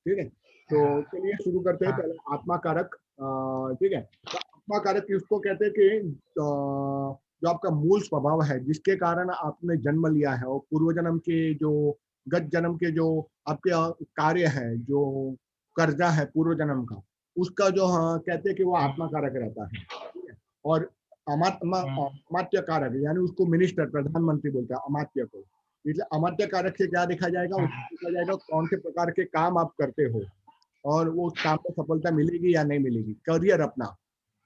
ठीक है, तो चलिए शुरू करते हैं। हाँ, पहले आत्मा कारक। ठीक है, तो आत्मा कारक किसको कहते हैं कि जो आपका मूल स्वभाव है, जिसके कारण आपने जन्म लिया है, और पूर्व जन्म के जो गत जन्म के जो आपके कार्य है, जो कर्जा है पूर्व जन्म का, उसका जो कहते हैं कि वो आत्मा कारक रहता है। ठीक है, और अमात्य कारक यानी उसको मिनिस्टर, प्रधानमंत्री बोलते हैं अमात्य को। इसलिए अमात्य कारक से क्या देखा जाएगा, हाँ, उसको देखा जाएगा कौन से प्रकार के काम आप करते हो, और वो उस काम में सफलता मिलेगी या नहीं मिलेगी। करियर अपना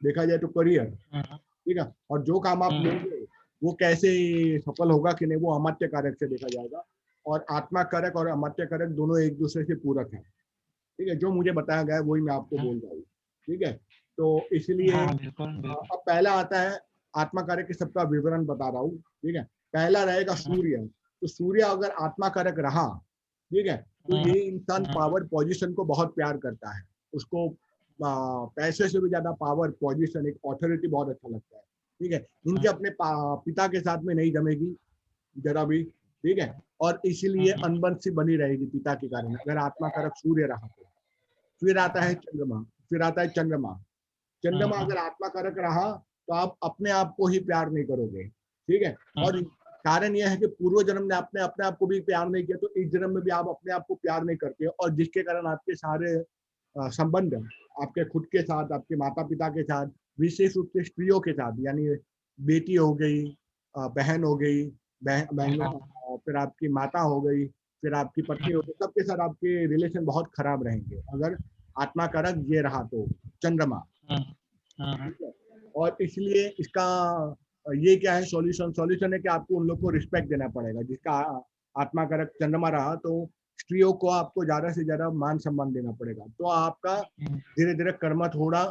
देखा जाए तो करियर, हाँ, ठीक है, और जो काम आप हाँ, लेंगे वो कैसे सफल होगा कि नहीं, वो अमात्य कारक से देखा जाएगा। और आत्मा कारक और अमात्य कारक दोनों एक दूसरे से पूरक है। ठीक है, जो मुझे बताया गया है वही मैं आपको बोल रहा हूँ। ठीक है, तो इसलिए हाँ, बिल्कुल, बिल्कुल। अब पहला आता है आत्मा कारक के, सबका विवरण बता रहा हूँ। ठीक है, पहला रहेगा हाँ, सूर्य। तो सूर्य अगर आत्मा कारक रहा, ठीक है, तो हाँ, ये इंसान हाँ, पावर पोजीशन को बहुत प्यार करता है। उसको पैसे से भी ज्यादा पावर पोजीशन, एक अथॉरिटी बहुत अच्छा लगता है। ठीक है, इनके अपने पिता के साथ में नहीं जमेगी जरा भी। ठीक है, और इसीलिए हाँ, अनबन सी बनी रहेगी पिता के कारण, अगर आत्मा कारक सूर्य रहा तो। फिर आता है चंद्रमा। फिर आता है चंद्रमा। चंद्रमा हाँ, अगर आत्मा कारक रहा तो आप अपने आप को ही प्यार नहीं करोगे। ठीक है, और कारण यह है कि पूर्व जन्म में आपने अपने आप को भी प्यार नहीं किया, तो इस जन्म में भी आप अपने आप को प्यार नहीं करते, और जिसके कारण आपके सारे संबंध, आपके खुद के साथ, आपके माता पिता के साथ, विशेष रूप से स्त्रियों के साथ, यानी बेटी हो गई, बहन हो गई, बहनों, फिर आपकी माता हो गई, फिर आपकी पत्नी हो गई, सबके साथ आपके रिलेशन बहुत खराब रहेंगे अगर आत्मा कारक ये रहा तो, चंद्रमा। हाँ, ठीक है, और इसलिए इसका ये क्या है सॉल्यूशन, सॉल्यूशन है कि आपको उन लोग को रिस्पेक्ट देना पड़ेगा। जिसका आत्मा कारक चंद्रमा रहा तो स्त्रियों को आपको ज्यादा से ज्यादा मान सम्मान देना पड़ेगा, तो आपका धीरे धीरे कर्म थोड़ा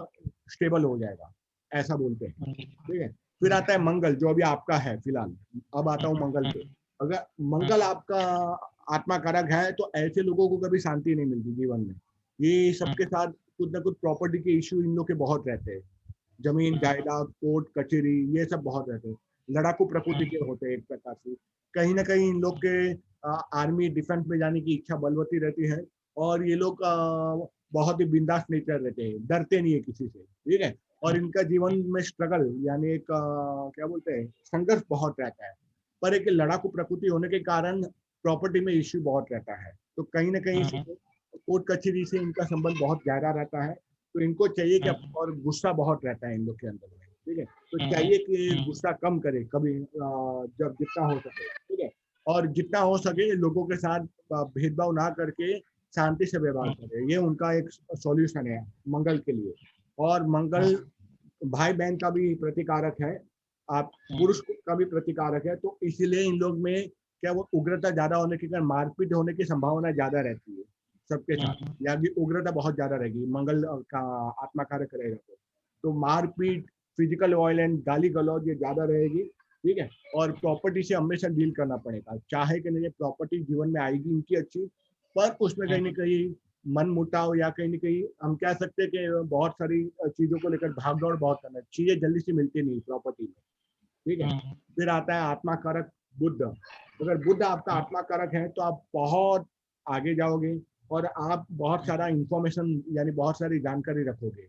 स्टेबल हो जाएगा, ऐसा बोलते हैं। ठीक है, फिर आता है मंगल, जो अभी आपका है फिलहाल। अब आता हूँ मंगल पे। अगर मंगल आपका आत्मा कारक है तो ऐसे लोगों को कभी शांति नहीं मिलती जीवन में। ये सबके साथ कुछ ना कुछ प्रॉपर्टी के इश्यू इन लोग के बहुत रहते हैं। जमीन जायदाद, कोर्ट कचहरी, ये सब बहुत रहते हैं। लड़ाकू प्रकृति के होते हैं एक प्रकार से। कहीं ना कहीं इन लोग के आर्मी डिफेंस में जाने की इच्छा बलवती रहती है, और ये लोग बहुत ही बिंदास नेचर रहते हैं, डरते नहीं है किसी से। ठीक है, और इनका जीवन में स्ट्रगल यानी एक क्या बोलते हैं, संघर्ष बहुत रहता है। पर एक लड़ाकू प्रकृति होने के कारण प्रॉपर्टी में इश्यू बहुत रहता है, तो कहीं ना कहीं से कोर्ट कचहरी से इनका संबंध बहुत गहरा रहता है। तो इनको चाहिए कि और गुस्सा बहुत रहता है इन लोग के अंदर में। ठीक है, तो चाहिए कि गुस्सा कम करे कभी, जब जितना हो सके। ठीक है, और जितना हो सके लोगों के साथ भेदभाव ना करके शांति से व्यवहार करे, ये उनका एक सॉल्यूशन है मंगल के लिए। और मंगल भाई बहन का भी प्रतिकारक है, आप पुरुष का भी प्रतिकारक है, तो इसीलिए इन लोग में क्या वो उग्रता ज्यादा होने के कारण मारपीट होने की संभावना ज्यादा रहती है सबके साथ। या भी उग्रता बहुत ज्यादा रहेगी मंगल का आत्मा कारक रहेगा तो मारपीट, फिजिकल वायलेंस, गाली गलौज ये ज्यादा रहेगी। ठीक है, और प्रॉपर्टी से हमेशा डील करना पड़ेगा, चाहे कि नहीं प्रॉपर्टी जीवन में आएगी इनकी अच्छी, पर उसमें कहीं ना कहीं मन मुटाव, या कहीं ना कहीं हम कह सकते हैं कि बहुत सारी चीजों को लेकर भाग दौड़ बहुत करना, चीजें जल्दी से मिलती नहीं प्रॉपर्टी में। ठीक है, फिर आता है आत्मा कारक बुद्ध। अगर बुद्ध आपका आत्मा कारक है तो आप बहुत आगे जाओगे, और आप बहुत सारा इंफॉर्मेशन यानी बहुत सारी जानकारी रखोगे।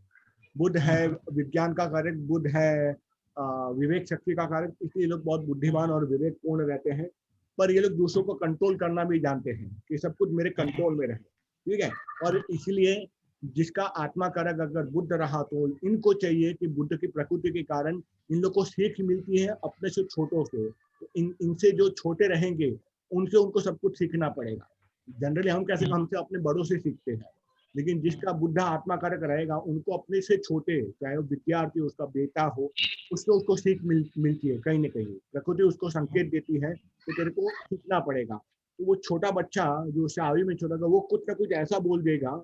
बुद्ध है विज्ञान का कारक, बुद्ध है विवेक शक्ति का कारक, इसलिए लोग बहुत बुद्धिमान और विवेकपूर्ण रहते हैं। पर ये लोग दूसरों को कंट्रोल करना भी जानते हैं कि सब कुछ मेरे कंट्रोल में रहे। ठीक है, और इसलिए जिसका आत्मा कारक अगर बुद्ध रहा तो इनको चाहिए कि बुद्ध की प्रकृति के कारण इन लोग को सीख मिलती है अपने से छोटों से। इनसे जो छोटे रहेंगे उनसे उनको सब कुछ सीखना पड़ेगा। जनरली हम कैसे हमसे अपने बड़ों से सीखते हैं, लेकिन जिसका बुद्धा आत्मा कारक रहेगा उनको अपने से छोटे, चाहे वो विद्यार्थी उसका बेटा हो, उससे उसको सीख मिलती है। कहीं ना कहीं प्रकृति उसको संकेत देती है कि तेरे को सीखना पड़ेगा। तो वो छोटा बच्चा जो उससे आयु में छोटा था, वो कुछ ना कुछ ऐसा बोल देगा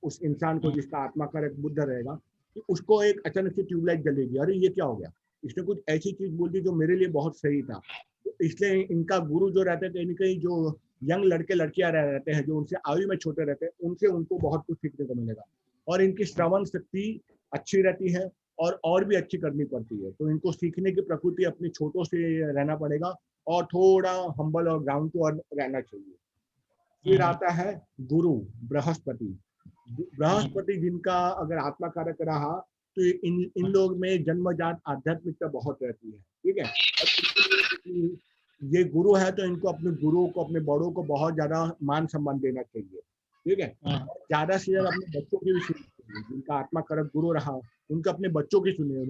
उस इंसान को जिसका आत्मा कारक बुद्ध रहेगा, कि उसको एक अचानक से ट्यूबलाइट जलेगी, अरे ये क्या हो गया, इसने कुछ ऐसी चीज बोल दी जो मेरे लिए बहुत सही था। तो इसलिए इनका गुरु जो रहते हैं, कहीं ना कहीं जो यंग लड़के लड़कियां रहते हैं जो उनसे आयु में छोटे रहते हैं, उनसे उनको बहुत कुछ सीखने को मिलेगा। और इनकी श्रवण शक्ति अच्छी रहती है, और भी अच्छी करनी पड़ती है। तो इनको सीखने की प्रकृति अपने छोटों से रहना पड़ेगा, और थोड़ा हम्बल और ग्राउंड टू अर्थ रहना चाहिए। फिर आता है गुरु, बृहस्पति। बृहस्पति जिनका अगर आत्मा कारक रहा तो इन लोग में जन्मजात आध्यात्मिकता बहुत रहती है, ठीक है। ये गुरु है तो इनको अपने गुरु को, अपने बड़ों को बहुत ज्यादा मान सम्मान देना चाहिए, ठीक है। ज्यादा से ज्यादा अपने बच्चों की भी सुननी चाहिए। जिनका आत्मा कारक गुरु रहा उनके अपने बच्चों की सुनिए।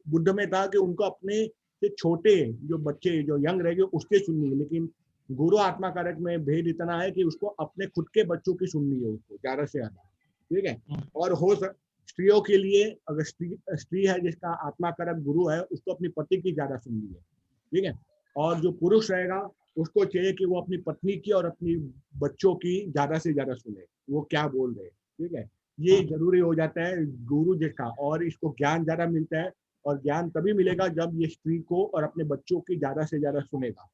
बुद्ध में था कि उनको अपने से छोटे जो बच्चे जो यंग रहेंगे उसके सुननी है, लेकिन गुरु आत्मा कारक में भेद इतना है कि उसको अपने खुद के बच्चों की सुननी है, उसको ज्यादा से ज्यादा, ठीक है। और स्त्रियों के लिए अगर स्त्री है जिसका आत्मा कारक गुरु है उसको अपनी पति की ज्यादा सुननी है, ठीक है। और जो पुरुष रहेगा उसको चाहिए कि वो अपनी पत्नी की और अपनी बच्चों की ज्यादा से ज्यादा सुने, वो क्या बोल रहे हैं, ठीक है। ये जरूरी हो जाता है गुरु जिसका, और इसको ज्ञान ज्यादा मिलता है। और ज्ञान तभी मिलेगा जब ये स्त्री को और अपने बच्चों की ज्यादा से ज्यादा सुनेगा,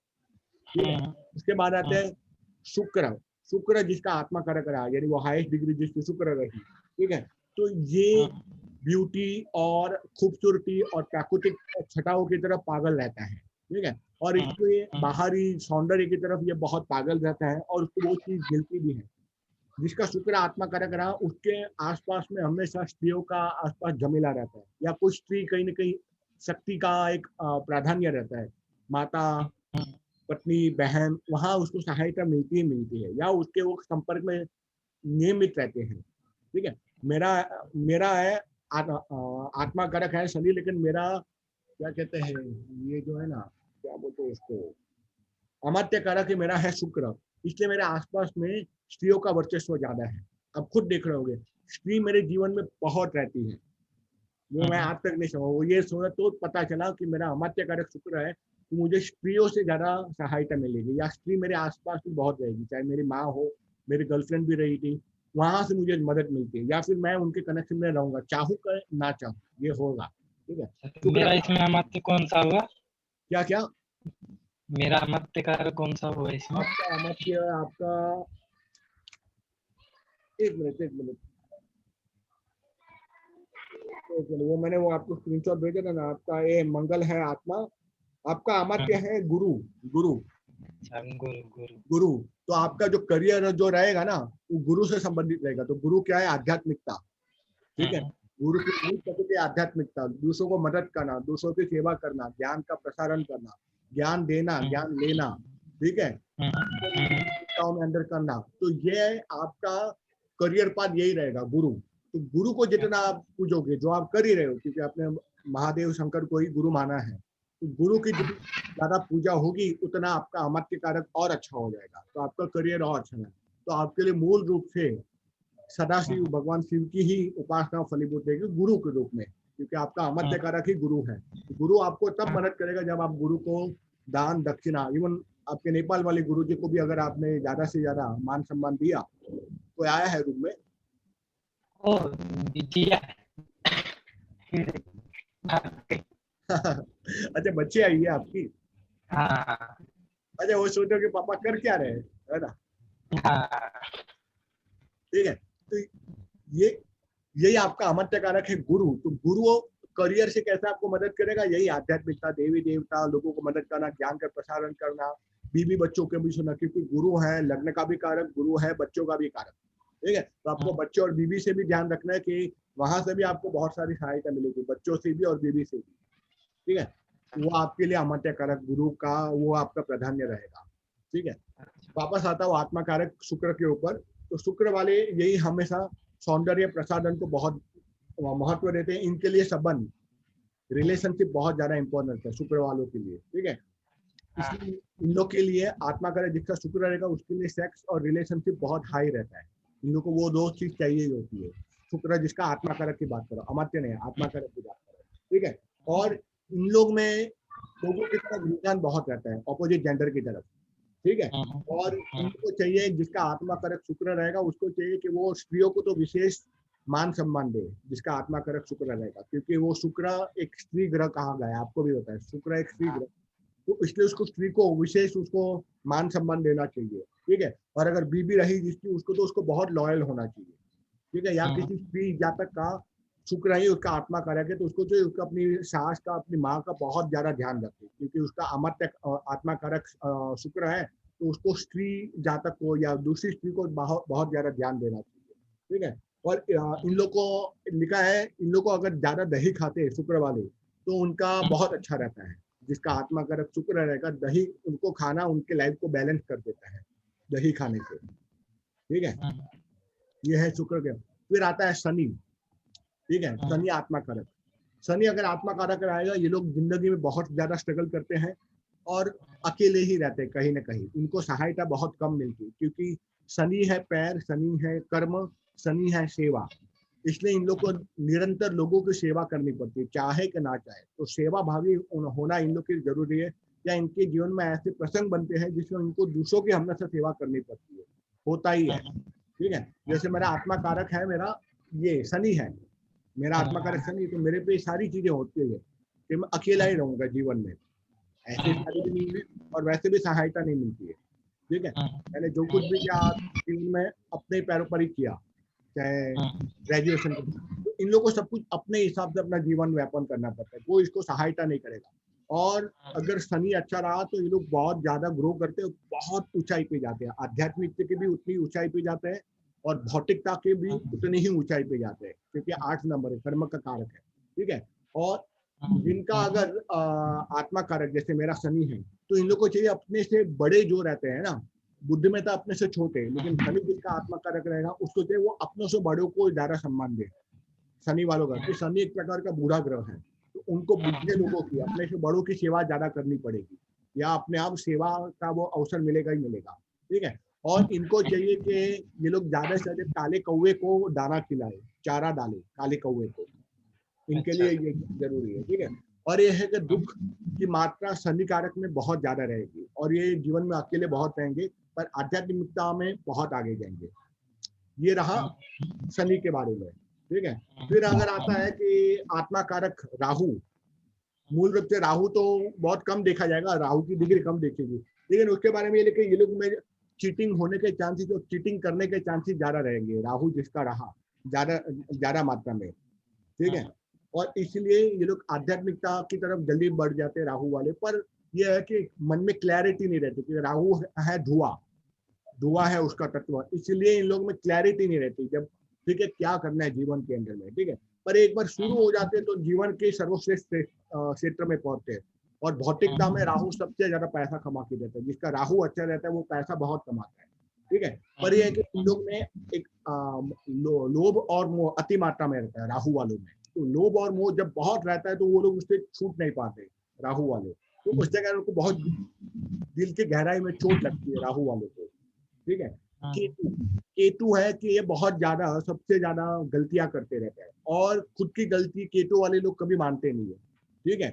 ठीक है। उसके बाद आते हैं शुक्र। शुक्र जिसका आत्मा कारक रहा, यानी वो हाईएस्ट डिग्री जिसकी शुक्र रही, ठीक है। तो ये ब्यूटी और खूबसूरती और प्राकृतिक छटाओं की तरफ पागल रहता है, ठीक है। और इसके बाहरी सौंदर्य की तरफ ये बहुत पागल रहता है और उसको वो चीज मिलती भी है। जिसका शुक्र आत्मा कारक रहा उसके आसपास में हमेशा स्त्रियों का आसपास जमेला रहता है, या कुछ स्त्री कहीं ना कहीं शक्ति का एक प्राधान्य रहता है। माता, पत्नी, बहन, वहां उसको सहायता मिलती है, या उसके वो संपर्क में नियमित रहते हैं, ठीक है। मेरा मेरा है आत्मा कारक है शनि, लेकिन मेरा क्या कहते हैं, ये जो है ना, क्या बोलते हैं उसको, अमात्य कारक मेरा है शुक्र। इसलिए मेरे आसपास में स्त्रियों का वर्चस्व ज्यादा है। अब खुद देख रहे होगे स्त्री मेरे जीवन में बहुत रहती है, वो मैं आज तक नहीं समझा। वो ये सोचा तो पता चला कि मेरा अमात्य कारक शुक्र है, तो मुझे स्त्रियों से ज्यादा सहायता मिलेगी, या स्त्री मेरे आसपास भी बहुत रहेगी, चाहे मेरी माँ हो, मेरी गर्लफ्रेंड भी रही थी, वहां से मुझे मदद मिलती है, या फिर मैं उनके कनेक्शन में रहूंगा, चाहूँ कर ना चाहूँ, ये होगा, ठीक है। मेरा इसमें अमात्य कौन सा हुआ? क्या क्या? मेरा अमात्य कारक कौन सा हुआ इसमें? आपका अमात्य, आपका एक मिनट वो मैंने वो आपको स्क्रीनशॉट भेजा था ना, आपका ये मंगल है आत्मा, आपका अमात्य है गुरु। गुरु गुरु गुरु गुरु तो आपका जो करियर जो रहेगा ना वो गुरु से संबंधित रहेगा। तो गुरु क्या है? आध्यात्मिकता, ठीक है। गुरु की मूल प्रकृति आध्यात्मिकता, दूसरों को मदद करना, दूसरों की सेवा करना, ज्ञान का प्रसारण करना, ज्ञान देना, ज्ञान लेना, ठीक है, में अंदर करना। तो ये आपका करियर पाथ यही रहेगा, गुरु। तो गुरु को जितना आप पूजोगे, जो आप कर ही रहे हो, क्योंकि आपने महादेव शंकर को ही गुरु माना है, तो गुरु की जितनी ज्यादा पूजा होगी उतना आपका अमात्य कारक और अच्छा हो जाएगा, तो आपका करियर और अच्छा है। तो आपके लिए मूल रूप से सदाशिव भगवान शिव की ही उपासना फलीभूत देगी गुरु के रूप में, क्योंकि आपका अमात्य कारक ही गुरु है। गुरु आपको तब मदद करेगा जब आप गुरु को दान दक्षिणा, इवन आपके नेपाल वाले गुरु जी को भी अगर आपने ज्यादा से ज्यादा मान सम्मान दिया, कोई आया है रूम में? अच्छा, बच्चे आई है आपकी? अच्छा, वो सोचो कि पापा कर क्या रहे है ना, ठीक है। तो ये यही आपका अमात्य कारक है गुरु। तो गुरु करियर से कैसे आपको मदद करेगा? यही आध्यात्मिकता, देवी देवता, लोगों को मदद करना, ज्ञान का प्रसारण करना, बीवी बच्चों के भी सुना, क्योंकि गुरु है लग्न का भी कारक, गुरु है बच्चों का भी कारक, ठीक है। तो आपको बच्चे और बीवी से भी ध्यान रखना है कि वहां से भी आपको बहुत सारी सहायता मिलेगी, बच्चों से भी और बीवी से भी, ठीक है। वो आपके लिए अमात्य कारक गुरु का वो आपका प्राधान्य रहेगा, ठीक है। वापस आता हूँ आत्मा कारक शुक्र के ऊपर। तो शुक्र वाले यही हमेशा सौंदर्य प्रसाधन को बहुत महत्व देते हैं। इनके लिए संबंध, रिलेशनशिप बहुत ज्यादा इंपॉर्टेंट है शुक्र वालों के लिए, ठीक है। इसलिए इन लोग के लिए आत्मा कारक जिसका शुक्र रहेगा उसके लिए सेक्स और रिलेशनशिप बहुत हाई रहता है। इन लोग को वो दो चीज चाहिए ही होती है। शुक्र जिसका आत्मा कारक की बात करो, अमात्य नहीं, आत्मा कारक की बात करो, ठीक है। और इन लोग में लोगों की तरफ रुझान बहुत रहता है, ऑपोजिट जेंडर की तरफ, ठीक है। और इनको चाहिए जिसका आत्मा कारक शुक्र रहेगा, उसको चाहिए कि वो स्त्रियों को तो विशेष मान सम्मान दे जिसका आत्मा कारक शुक्र रहेगा, क्योंकि वो शुक्र एक स्त्री ग्रह कहा गया है, आपको भी पता है शुक्र एक स्त्री ग्रह, तो इसलिए उसको स्त्री को विशेष उसको मान सम्मान देना चाहिए, ठीक है। और अगर बीबी रही जिसकी, उसको तो उसको बहुत लॉयल होना चाहिए, ठीक है। या किसी स्त्री जातक का शुक्र ही उसका आत्मा कारक है, तो उसको जो उसका अपनी सास का, अपनी माँ का बहुत ज्यादा ध्यान रखे, क्योंकि उसका अमात्य आत्मा कारक शुक्र है, तो उसको स्त्री जातक को या दूसरी स्त्री को बहुत बहुत ज्यादा ध्यान देना चाहिए, ठीक है। और इन लोग को लिखा है, इन लोग को अगर ज्यादा दही खाते हैं शुक्र वाले तो उनका बहुत अच्छा रहता है। जिसका आत्मा कारक शुक्र रहेगा, दही उनको खाना उनके लाइफ को बैलेंस कर देता है दही खाने से, ठीक है। ये है शुक्र के। फिर आता है शनि, ठीक है। शनि आत्मा कारक, शनि अगर आत्मा कारक रहेगा, ये लोग जिंदगी में बहुत ज्यादा स्ट्रगल करते हैं और अकेले ही रहते हैं कहीं ना कहीं, इनको सहायता बहुत कम मिलती है क्योंकि शनि है पैर, शनि है कर्म, शनि है सेवा। इसलिए इन लोग को निरंतर लोगों की सेवा करनी पड़ती है, चाहे कि ना चाहे। तो सेवा भावी होना इन लोग की जरूरी है, या इनके जीवन में ऐसे प्रसंग बनते हैं जिसमें इनको दूसरों की हमेशा सेवा करनी पड़ती है, होता ही है, ठीक है। जैसे मेरा आत्मा कारक है, मेरा ये शनि है, मेरा आत्मा कारक शनि, तो मेरे पे सारी चीजें होती है कि मैं अकेला ही रहूंगा जीवन में, ऐसे सारी भी नहीं मिली और वैसे भी सहायता नहीं मिलती है, ठीक है। मैंने जो कुछ भी किया जीवन में अपने पैरों पर ही किया, चाहे ग्रेजुएशन, तो इन लोगों को सब कुछ अपने हिसाब से अपना जीवन व्यापन करना पड़ता है, कोई इसको सहायता नहीं करेगा। और अगर शनि अच्छा रहा तो ये लोग बहुत ज्यादा ग्रो करते हैं, बहुत ऊंचाई पे जाते हैं, आध्यात्मिकता की भी उतनी ऊंचाई पे जाते हैं और भौतिकता के भी उतनी ही ऊंचाई पे जाते हैं, क्योंकि 8 नंबर है, कर्म का कारक है, ठीक है। और जिनका अगर आत्मा कारक जैसे मेरा शनि है, तो इन लोग को चाहिए अपने से बड़े जो रहते हैं ना, बुद्धि में तो अपने से छोटे, लेकिन शनि जिसका आत्मा कारक रहेगा उसको चाहिए वो अपनों से बड़ों को ज्यादा सम्मान दे। शनि वालों का, तो शनि एक प्रकार का बुरा ग्रह है, तो उनको बुद्धि लोगों की अपने से बड़ों की सेवा ज्यादा करनी पड़ेगी, या अपने आप सेवा का वो अवसर मिलेगा ही मिलेगा, ठीक है। और इनको चाहिए कि ये लोग ज्यादा से ज्यादा काले कौवे को दाना खिलाए, चारा डाले काले कौवे को, इनके लिए ये जरूरी है, ठीक है। और ये है कि दुख की मात्रा शनि कारक में बहुत ज्यादा रहेगी और ये जीवन में अकेले बहुत रहेंगे, पर आध्यात्मिकता में बहुत आगे जाएंगे। ये रहा शनि के बारे में, ठीक है। फिर अगर आता है कि आत्मा कारक राहु, मूल रूप से राहु तो बहुत कम देखा जाएगा, राहु की डिग्री कम देखेगी, लेकिन उसके बारे में ये लिखे, ये लोग में चीटिंग होने के चांसेस और चीटिंग करने के चांसेस ज्यादा रहेंगे, राहु जिसका रहा ज्यादा ज्यादा मात्रा में, ठीक है। और इसलिए ये लोग आध्यात्मिकता की तरफ जल्दी बढ़ जाते हैं राहु वाले। पर यह है कि मन में क्लैरिटी नहीं रहती, क्योंकि राहु है धुआं, धुआं है उसका तत्व, इसलिए इन लोग में क्लैरिटी नहीं रहती जब, ठीक है, क्या करना है जीवन के अंदर में, ठीक है। पर एक बार शुरू हो जाते हैं तो जीवन के सर्वश्रेष्ठ क्षेत्र में पहुंचते हैं। और भौतिकता में राहु सबसे ज्यादा पैसा कमा के देता है, जिसका राहु अच्छा रहता है वो पैसा बहुत कमाता है, ठीक है। पर यह है कि इन लोग में एक लोभ और मोह अति मात्रा में रहता है राहु वालों में, तो लोभ और मोह जब बहुत रहता है तो वो लोग उससे छूट नहीं पाते राहु वाले, तो उस जगह उनको बहुत दिल के गहराई में चोट लगती है राहु वालों को, ठीक है। केतु, केतु है कि ये बहुत ज्यादा सबसे ज्यादा गलतियां करते रहते हैं और खुद की गलती केतु वाले लोग कभी मानते नहीं है, ठीक है।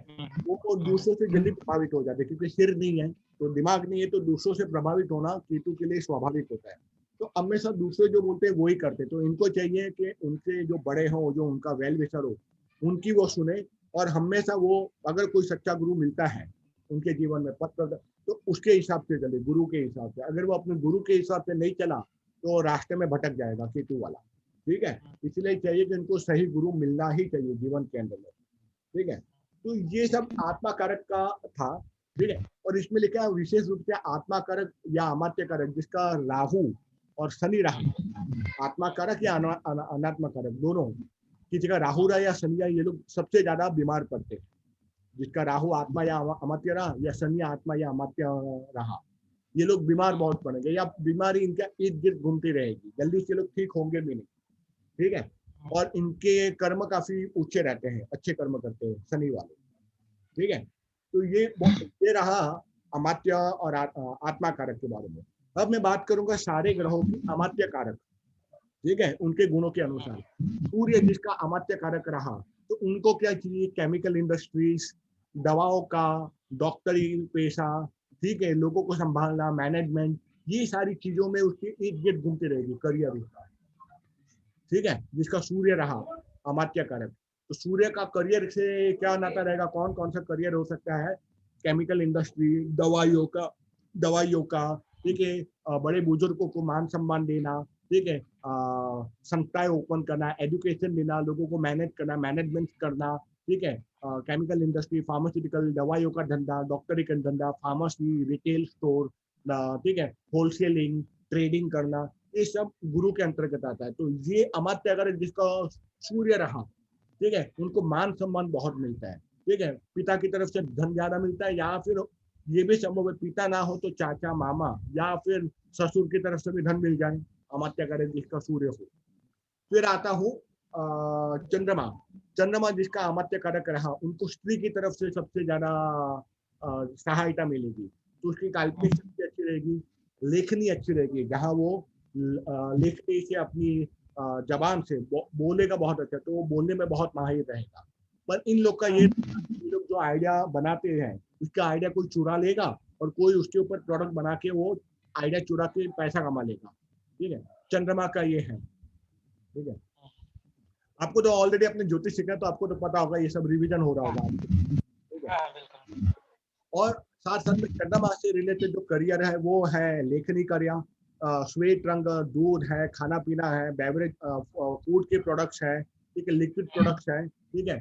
वो दूसरों से जल्दी प्रभावित हो जाते हैं, क्योंकि सिर नहीं है तो दिमाग नहीं है, तो दूसरों से प्रभावित होना केतु के लिए स्वाभाविक होता है। तो हमेशा दूसरे जो बोलते हैं वो ही करते, तो इनको चाहिए कि उनसे जो बड़े हों, जो उनका वेल विशर हो, उनकी वो सुने। और हमेशा वो, अगर कोई सच्चा गुरु मिलता है उनके जीवन में पत्र, तो उसके हिसाब से चले, गुरु के हिसाब से। अगर वो अपने गुरु के हिसाब से नहीं चला तो रास्ते में भटक जाएगा केतु वाला, ठीक है। इसलिए चाहिए कि उनको सही गुरु मिलना ही चाहिए जीवन के अंदर में, ठीक है। तो ये सब आत्मा कारक का था, ठीक है। और इसमें लिखा है विशेष रूप से आत्मा कारक या अमात्य कारक जिसका राहु और शनि रहा, आत्मा कारक या अनात्मा कारक दोनों की जगह राहु रहा या शनि रहा, ये लोग सबसे ज्यादा बीमार पड़ते हैं। जिसका राहु आत्मा या अमात्य रहा या शनि आत्मा या अमात्य रहा, ये लोग बीमार बहुत पड़ेंगे, या बीमारी इनका इर्द गिर्द घूमती रहेगी, जल्दी से लोग ठीक होंगे भी नहीं, ठीक है। और इनके कर्म काफी ऊंचे रहते हैं, अच्छे कर्म करते हैं शनि वाले, ठीक है। तो ये रहा अमात्य और आत्मा कारक के बारे में। अब मैं बात करूंगा सारे ग्रहों की अमात्य कारक, ठीक है, उनके गुणों के अनुसार। सूर्य जिसका अमात्य कारक रहा, तो उनको क्या चाहिए, केमिकल इंडस्ट्रीज, दवाओं का, डॉक्टरी पेशा, ठीक है, लोगों को संभालना, मैनेजमेंट, ये सारी चीजों में उसकी इर्द गिर्द घूमती रहेगी करियर उसका, ठीक है। जिसका सूर्य रहा अमात्य कारक, तो सूर्य का करियर से क्या नाता रहेगा, कौन कौन सा करियर हो सकता है, केमिकल इंडस्ट्री, दवाइयों का, ठीक है, बड़े बुजुर्गों को मान सम्मान देना, ठीक है, संस्थाएं ओपन करना, एजुकेशन देना, लोगों को मैनेज करना, मैनेजमेंट करना, ठीक है। केमिकल इंडस्ट्री, फार्मास्यूटिकल, दवाइयों का धंधा, डॉक्टरी का धंधा, फार्मेसी, रिटेल स्टोर, ठीक है, होलसेलिंग, ट्रेडिंग करना, ये सब गुरु के अंतर्गत आता है। तो ये अमात्य अगर जिसका सूर्य रहा, ठीक है, उनको मान सम्मान बहुत मिलता है। ठीक है, पिता की तरफ से धन ज्यादा मिलता है, या फिर ये भी संभव है पिता ना हो तो चाचा, मामा या फिर ससुर की तरफ से भी धन मिल जाए, अमात्य अगर जिसका सूर्य हो। फिर आता हूँ चंद्रमा। चंद्रमा जिसका अमात्य कारक रहा, उनको स्त्री की तरफ से सबसे ज्यादा सहायता मिलेगी। तो उसकी काल्पनिक शक्ति अच्छी रहेगी, लेखनी अच्छी रहेगी, जहाँ वो लेखनी से अपनी जबान से बोलेगा बहुत अच्छा, तो वो बोलने में बहुत माहिर रहेगा। पर इन लोग का ये लोग जो आइडिया बनाते हैं, उसका आइडिया कोई चुरा लेगा और कोई उसके ऊपर प्रोडक्ट बना के वो आइडिया चुरा के पैसा कमा लेगा। ठीक है, चंद्रमा का ये है। ठीक है, आपको तो ऑलरेडी अपने ज्योतिष सीखा, तो आपको तो पता होगा, ये सब रिवीजन हो रहा होगा। ठीक है, बिल्कुल। और साथ साथ में चंद्रमा से रिलेटेड जो करियर है वो है लेखनी करियर, श्वेत रंग, दूध है, खाना पीना है, बेवरेज, फूड के प्रोडक्ट्स है, ठीक है, लिक्विड प्रोडक्ट्स है, ठीक है,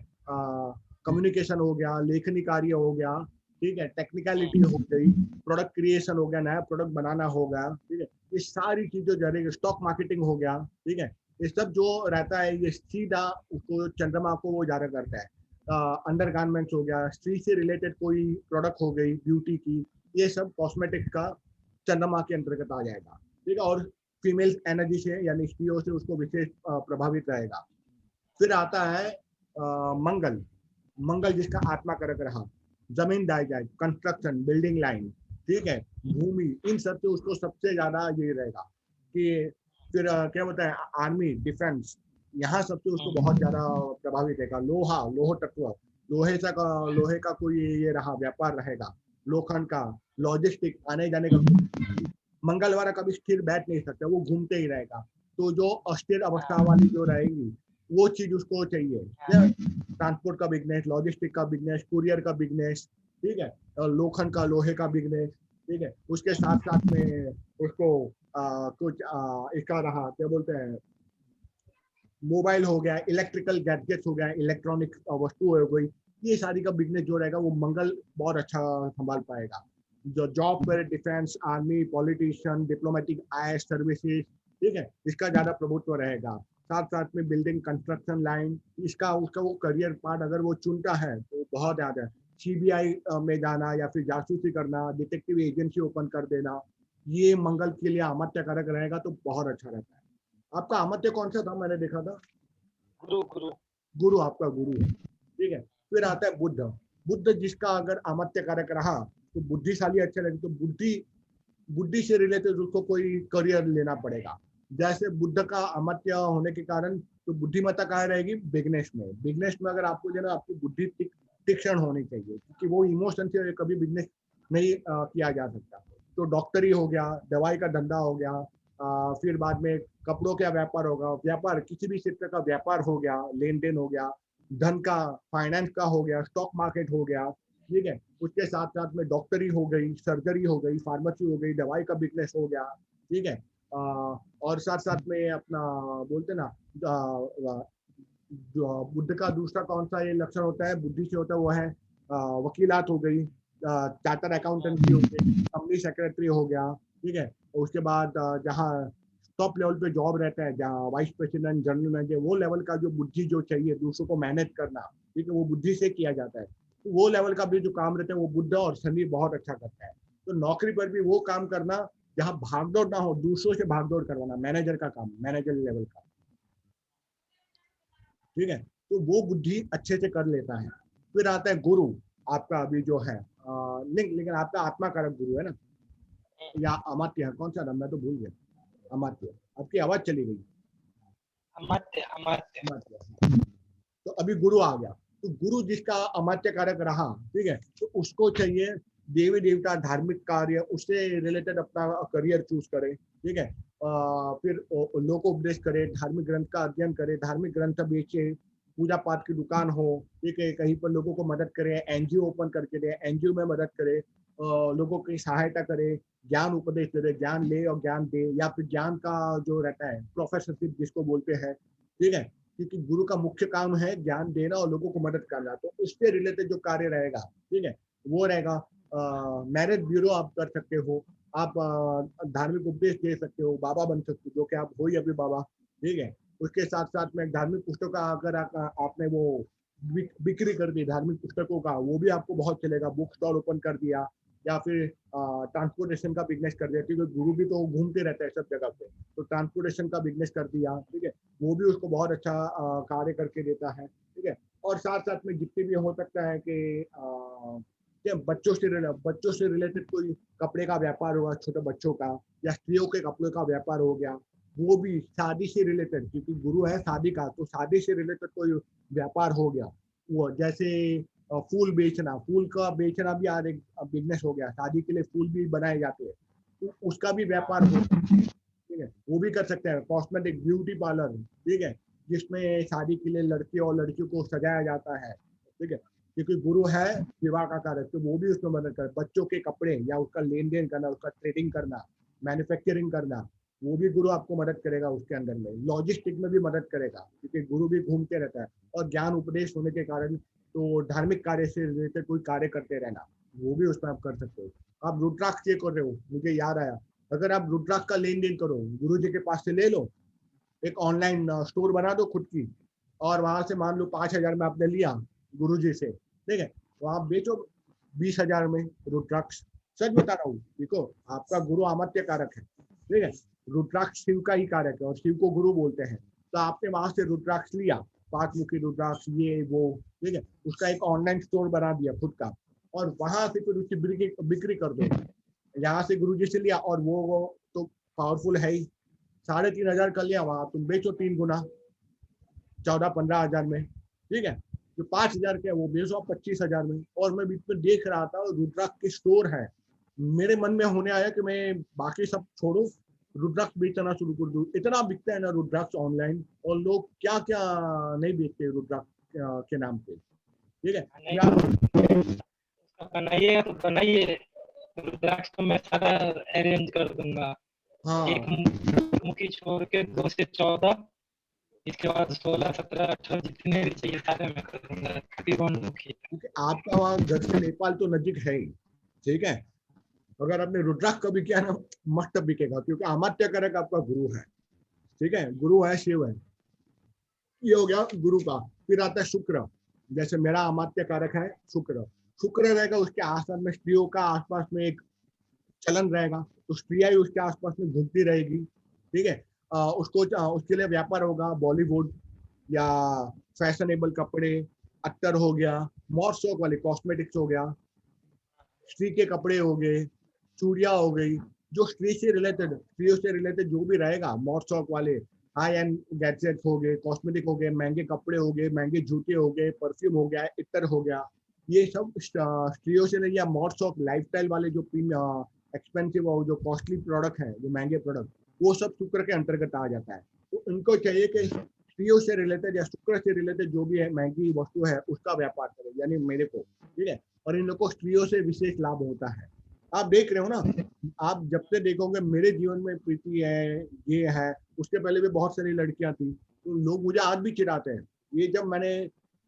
कम्युनिकेशन हो गया, लेखनी कार्य हो गया, ठीक है, टेक्निकलिटी हो गई, प्रोडक्ट क्रिएशन हो गया, नया प्रोडक्ट बनाना हो गया, ठीक है, ये सारी चीजें जरिए, स्टॉक मार्केटिंग हो गया, ठीक है, ये सब जो रहता है ये सीधा उसको चंद्रमा को वो ज्यादा करता है। अंडर गारमेंट्स हो गया, स्त्री से रिलेटेड कोई प्रोडक्ट हो गई ब्यूटी की, ये सब कॉस्मेटिक्स का चंद्रमा के अंतर्गत आ जाएगा। ठीक है, और फीमेल एनर्जी से यानी स्त्रियों से उसको विशेष प्रभावित रहेगा। फिर आता है मंगल। मंगल जिसका आत्मा कारक रहा, जमीन जायदाद, कंस्ट्रक्शन, बिल्डिंग लाइन, ठीक है, भूमि, इन सब से उसको सबसे ज्यादा ये रहेगा कि फिर क्या बोलता है, आर्मी, डिफेंस, यहाँ सबसे उसको बहुत ज्यादा प्रभावित रहेगा। लोहा, लोह तत्व, लोहे का कोई ये रहा व्यापार रहेगा, लोखंड का, लॉजिस्टिक, आने जाने का। मंगलवार कभी स्थिर बैठ नहीं सकता, वो घूमते ही रहेगा। तो जो अस्थिर अवस्था वाली जो रहेगी वो चीज उसको चाहिए, ट्रांसपोर्ट का बिजनेस, लॉजिस्टिक का बिजनेस, कुरियर का बिजनेस, ठीक है, लोखंड का, लोहे का बिजनेस, ठीक है, उसके साथ साथ में उसको कुछ इसका रहा, क्या बोलते हैं, मोबाइल हो गया, इलेक्ट्रिकल गैजेट्स हो गया, इलेक्ट्रॉनिक वस्तु हो गई, ये सारी का बिजनेस जो रहेगा वो मंगल बहुत अच्छा संभाल पाएगा। जो जॉब करे, डिफेंस, आर्मी, पॉलिटिशियन, डिप्लोमेटिक, आई सर्विसेज, ठीक है, इसका ज्यादा प्रभुत्व रहेगा। साथ साथ में बिल्डिंग, कंस्ट्रक्शन लाइन, इसका उसका वो करियर पार्ट अगर वो चुनता है तो बहुत ज्यादा, सीबीआई में जाना या फिर जासूसी करना, डिटेक्टिव एजेंसी ओपन कर देना, ये मंगल के लिए अमात्य कारक रहेगा, तो बहुत अच्छा रहता है। आपका अमात्य कौन सा था, मैंने देखा था? गुरु गुरु गुरु आपका गुरु है। ठीक है, फिर आता है बुद्ध। बुद्ध जिसका अगर अमात्य कारक रहा तो बुद्धिशाली अच्छा लगे, तो बुद्धि से रिलेटेड उसको कोई करियर लेना पड़ेगा। जैसे बुद्ध का अमात्य होने के कारण तो बुद्धिमत्ता कहाँ रहेगी, बिजनेस में। बिजनेस में अगर आपको जो है आपकी बुद्धि तीक्ष्ण होनी चाहिए, क्योंकि वो इमोशन से कभी बिजनेस नहीं किया जा सकता। तो डॉक्टरी हो गया, दवाई का धंधा हो गया, फिर बाद में कपड़ों का व्यापार होगा, व्यापार किसी भी क्षेत्र का व्यापार हो गया, लेन देन हो गया, धन का, फाइनेंस का हो गया, स्टॉक मार्केट हो गया, ठीक है, उसके साथ साथ में डॉक्टरी हो गई, सर्जरी हो गई, फार्मेसी हो गई, दवाई का बिजनेस हो गया, ठीक है, और साथ साथ में अपना बोलते ना, बुद्ध का दूसरा कौन सा ये लक्षण होता है, बुद्धि से होता है, वो है वकीलात हो गई, चार्टर अकाउंटेंसी हो गई, कंपनी सेक्रेटरी हो गया, ठीक है, उसके बाद जहाँ टॉप लेवल पे जॉब रहता है, जहाँ वाइस प्रेसिडेंट, जनरल मैनेजर, वो लेवल का जो बुद्धि जो चाहिए दूसरों को मैनेज करना, ठीक है, वो बुद्धि से किया जाता है। तो वो लेवल का भी जो काम रहता है वो बुद्ध और शनि बहुत अच्छा करता है। तो नौकरी पर भी वो काम करना जहाँ भागदौड़ ना हो, दूसरों से भागदौड़ करवाना, मैनेजर का काम, मैनेजर लेवल का, ठीक है, तो वो बुद्धि अच्छे से कर लेता है। फिर आता है गुरु, आपका अभी जो है लेकिन आपका आत्मा कारक गुरु है ना, या अमात्य है, कौन सा नाम, मैं तो भूल गया, अमात्य, आपकी आवाज चली गई। अमात्य अमात्य अमात्य, तो अभी गुरु आ गया। तो गुरु जिसका अमात्य कारक रहा, ठीक है, तो उसको चाहिए देवी देवता, धार्मिक कार्य, उससे रिलेटेड अपना करियर चूज करे, ठीक है, फिर लोकोपदेश करे, धार्मिक ग्रंथ का अध्ययन करे, धार्मिक ग्रंथ बेचे, पूजा पाठ की दुकान हो, ठीक है, कहीं पर लोगों को मदद करे, एनजीओ ओपन करके दे, एनजीओ में मदद करे, लोगों की सहायता करे, ज्ञान उपदेश दे, ज्ञान ले और ज्ञान दे, या फिर ज्ञान का जो रहता है प्रोफेसरशिप जिसको बोलते हैं, ठीक है, क्योंकि गुरु का मुख्य काम है ज्ञान देना और लोगों को मदद करना। तो उससे रिलेटेड जो कार्य रहेगा, ठीक है, वो रहेगा। मैरिज ब्यूरो आप कर सकते हो, आप धार्मिक उपदेश दे सकते हो, बाबा बन सकते हो, जो कि आप हो ही अभी बाबा, ठीक है। उसके साथ साथ में धार्मिक पुस्तकों का अगर आपने वो बिक्री कर दी धार्मिक पुस्तकों का, वो भी आपको बहुत चलेगा। बुक स्टॉल ओपन कर दिया या फिर ट्रांसपोर्टेशन का बिजनेस कर दिया, क्योंकि गुरु भी तो घूमते रहते हैं सब जगह पे, तो ट्रांसपोर्टेशन का बिजनेस कर दिया, ठीक है। वो भी उसको बहुत अच्छा कार्य करके देता है, ठीक है। और साथ साथ में जितने भी हो सकता है कि बच्चों से रिलेटेड कोई कपड़े का व्यापार हुआ छोटे बच्चों का, या स्त्रियों के कपड़े का व्यापार हो गया, वो भी शादी से रिलेटेड, क्योंकि गुरु है शादी का, तो शादी से रिलेटेड कोई व्यापार हो गया। वो जैसे फूल बेचना, फूल का बेचना भी आज एक बिजनेस हो गया, शादी के लिए फूल भी बनाए जाते हैं, तो उसका भी व्यापार हो, ठीक है, वो भी कर सकते हैं। कॉस्मेटिक ब्यूटी पार्लर, ठीक है, जिसमें शादी के लिए लड़के और लड़कियों को सजाया जाता है, ठीक है, क्योंकि गुरु है विवाह का कारक, तो वो भी उसमें मदद कर, बच्चों के कपड़े या उसका लेन देन करना, उसका ट्रेडिंग करना, मैन्युफैक्चरिंग करना, वो भी गुरु आपको मदद करेगा उसके अंदर में। लॉजिस्टिक में भी मदद करेगा, क्योंकि गुरु भी घूमते रहता है, और ज्ञान उपदेश होने के कारण तो धार्मिक कार्य से रिलेटेड कोई कार्य करते रहना, वो भी उसमें आप कर सकते हो। आप रुद्राक्ष ये कर रहे हो, मुझे याद आया, अगर आप रुद्राक्ष का लेन देन करो, गुरु जी के पास से ले लो, एक ऑनलाइन स्टोर बना दो खुद की, और वहां से मान लो 5,000 में आपने लिया गुरु जी से, ठीक है, तो आप बेचो 20,000 में रुद्राक्ष। सच बता रहा हूँ, देखो आपका गुरु अमात्य कारक है, ठीक है, रुद्राक्ष शिव का ही कारक है और शिव को गुरु बोलते हैं। तो आपने वहां से रुद्राक्ष लिया, 5 मुखी रुद्राक्ष, ये वो, ठीक है, उसका एक ऑनलाइन स्टोर बना दिया खुद का, और वहां से फिर उसकी बिक्री कर दो। यहाँ से गुरु जी से लिया, और वो तो पावरफुल है ही, 3,500 कर लिया, वहां तुम बेचो 3 गुना, 14-15 हजार में, ठीक है। जो 5,000 के वो बेचो 25,000 में। और मैं बीच में देख रहा था रुद्राक्ष के स्टोर है, मेरे मन में होने आया कि मैं बाकी सब छोड़ू, रुद्राक्ष बेचना शुरू कर दूं। इतना बिकता है ना रुद्राक्ष ऑनलाइन, और लोग क्या क्या नहीं बेचते रुद्राक्ष के नाम पे, ठीक है। नहीं, बनाइए तो बनाइए, रुद्राक्ष तो मैं सारा अरेंज कर दूंगा। एक हाँ, मुखी छोड़ के 2 से 14, इसके बाद 16, 17, 18 जितने भी चाहिए सारे मैं कर दूंगा, 31 मुखी। क्योंकि आपका वहाँ घर से नेपाल तो नजीक है ही, ठीक है। अगर आपने रुद्राक्ष का भी किया ना, मस्त बिकेगा, क्योंकि अमात्य कारक आपका गुरु है, ठीक है, गुरु है शिव है। ये हो गया गुरु का। फिर आता है शुक्र, जैसे मेरा अमात्य कारक है शुक्र, शुक्र रहेगा उसके आसपास में, स्त्रियों का आसपास में एक चलन रहेगा, तो स्त्रियां ही उसके आसपास में घूमती रहेगी, ठीक है। उसके लिए व्यापार होगा, बॉलीवुड या फैशनेबल कपड़े, अत्तर हो गया, मॉड शॉप वाले कॉस्मेटिक्स हो गया, स्त्री के कपड़े हो गए, चूड़ियां हो गई, जो स्त्रियों से रिलेटेड जो भी रहेगा, मॉड शॉप वाले हाई एंड गैजेट्स हो गए, कॉस्मेटिक हो गए, महंगे कपड़े हो गए, महंगे जूते हो गए, परफ्यूम हो गया, इतर हो गया, ये सब स्त्रियों से नहीं, या मॉड शॉप लाइफस्टाइल वाले जो एक्सपेंसिव और जो कॉस्टली प्रोडक्ट है, जो महंगे प्रोडक्ट, वो सब शुक्र के अंतर्गत आ जाता है। तो इनको चाहिए कि स्त्रियों से रिलेटेड या शुक्र से रिलेटेड जो भी है महंगी वस्तु है, उसका व्यापार करें, यानी मेरे को, ठीक है। और इन लोगों को स्त्रियों से विशेष लाभ होता है। आप देख रहे हो ना, आप जब से देखोगे मेरे जीवन में प्रीति है, ये है, उसके पहले भी बहुत सारी लड़कियां थी, तो लोग मुझे आज भी चिढ़ाते हैं। ये जब मैंने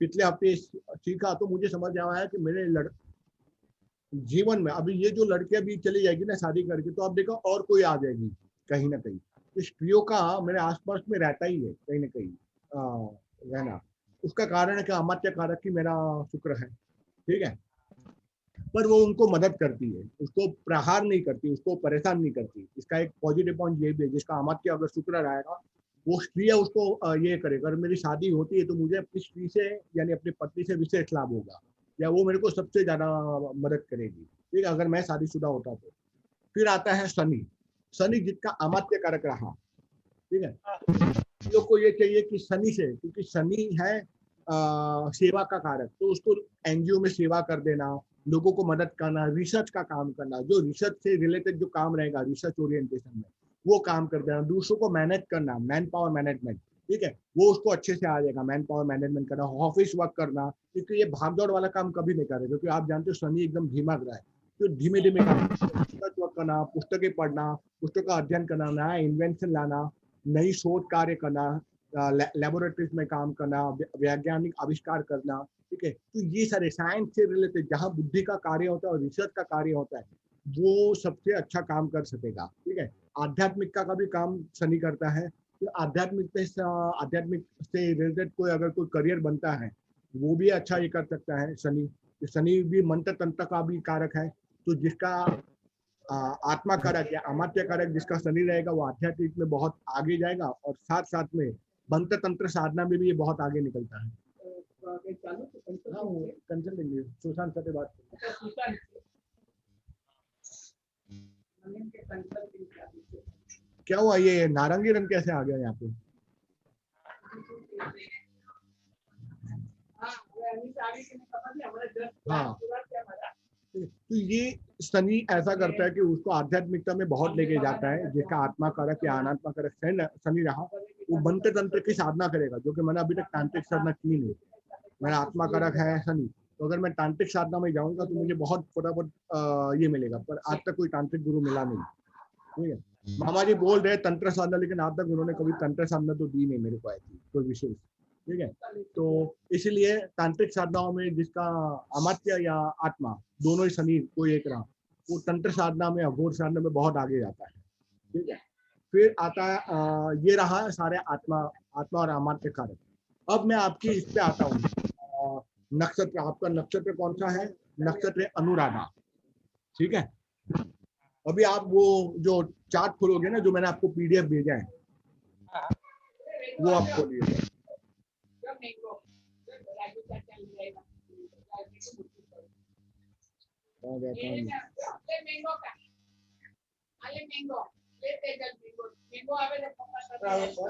पिछले हफ्ते सीखा, तो मुझे समझ आया कि मेरे जीवन में अभी ये जो लड़कियां भी चली जाएगी ना शादी करके, तो आप देखो और कोई आ जाएगी कहीं ना कहीं। तो स्त्रियों का मेरे आसपास में रहता ही है कहीं ना कहीं रहना। उसका कारण है कि अमात्य कारक की मेरा शुक्र है, ठीक है। पर वो उनको मदद करती है, उसको प्रहार नहीं करती, उसको परेशान नहीं करती। इसका एक पॉजिटिव पॉइंट ये भी है, जिसका अमात्य अगर शुक्र रहेगा, वो स्त्री है उसको ये करेगा, अगर मेरी शादी होती है तो मुझे अपनी स्त्री से यानी अपनी पत्नी से विशेष लाभ होगा, या वो मेरे को सबसे ज्यादा मदद करेगी, ठीक है, अगर मैं शादीशुदा होता तो। फिर आता है शनि, शनि जिसका अमात्य कारक रहा, ठीक है। लोग को ये चाहिए कि शनि से, क्योंकि शनि है सेवा का कारक, तो उसको एनजीओ में सेवा कर देना, लोगों को मदद करना, रिसर्च का काम करना, जो रिसर्च से रिलेटेड जो काम रहेगा रिसर्च ओरिएंटेशन में, वो काम कर देना, दूसरों को मैनेज करना, मैन पावर मैनेजमेंट, ठीक है, वो उसको अच्छे से आ जाएगा। मैन पावर मैनेजमेंट करना, ऑफिस वर्क करना, क्योंकि ये भागदौड़ वाला काम कभी नहीं करे, क्योंकि आप जानते हो शनि एकदम धीमा ग्रह है, तो धीमे धीमे काम, रिसर्च वर्क करना, पुस्तकें पढ़ना, पुस्तकों का अध्ययन करना, नया इन्वेंशन लाना, नई शोध कार्य करना, लेबोरेटरीज में काम करना, वैज्ञानिक आविष्कार करना, ठीक है। तो ये सारे साइंस से रिलेटेड जहाँ बुद्धि का कार्य होता है और रिसर्च का कार्य होता है, वो सबसे अच्छा काम कर सकेगा। ठीक है, आध्यात्मिक का भी काम शनि करता है। तो आध्यात्मिक से रिलेटेड कोई अगर कोई करियर बनता है वो भी अच्छा ये कर सकता है शनि। शनि भी मंत्र तंत्र का भी कारक है। तो जिसका आत्मा कारक या अमात्य कारक जिसका शनि रहेगा वो आध्यात्मिक में बहुत आगे जाएगा और साथ साथ में मंत्र तंत्र साधना में भी ये बहुत आगे निकलता है। हाँ, वो कंसल्ट लेंगे, सुशांत सर से बात करेंगे। क्या हुआ, ये नारंगी रंग कैसे आ गया यहाँ पे? हाँ, तो ये शनि ऐसा करता है कि उसको आध्यात्मिकता में बहुत लेके जाता है। जिसका आत्मा कारक या अनात्मा कारक शनि रहा वो मंत्र तंत्र की साधना करेगा, जो कि मैंने अभी तक तांत्रिक साधना की नहीं। मेरा आत्मा कारक है शनि, तो अगर मैं तांत्रिक साधना में जाऊंगा तो मुझे बहुत फटाफट ये मिलेगा, पर आज तक कोई तांत्रिक गुरु मिला नहीं। ठीक है, मामा जी बोल रहे तंत्र साधना, लेकिन आज तक उन्होंने कभी तंत्र साधना तो दी नहीं मेरे को ऐसी कोई विशेष। ठीक है, तो इसलिए तांत्रिक साधनाओं में जिसका अमात्य या आत्मा दोनों ही शनि कोई एक रहा, वो तंत्र साधना में अघोर साधना में बहुत आगे जाता है। ठीक है, फिर आता है ये रहा सारे आत्मा और अमात्य कारक। अब मैं आपकी इस पे आता हूँ, नक्षत्र। आपका नक्षत्र कौन सा है? नक्षत्र है अनुराधा। ठीक है, अभी आप वो जो चार्ट खोलोगे ना, जो मैंने आपको पीडीएफ भेजा है, वो आप खोलिए।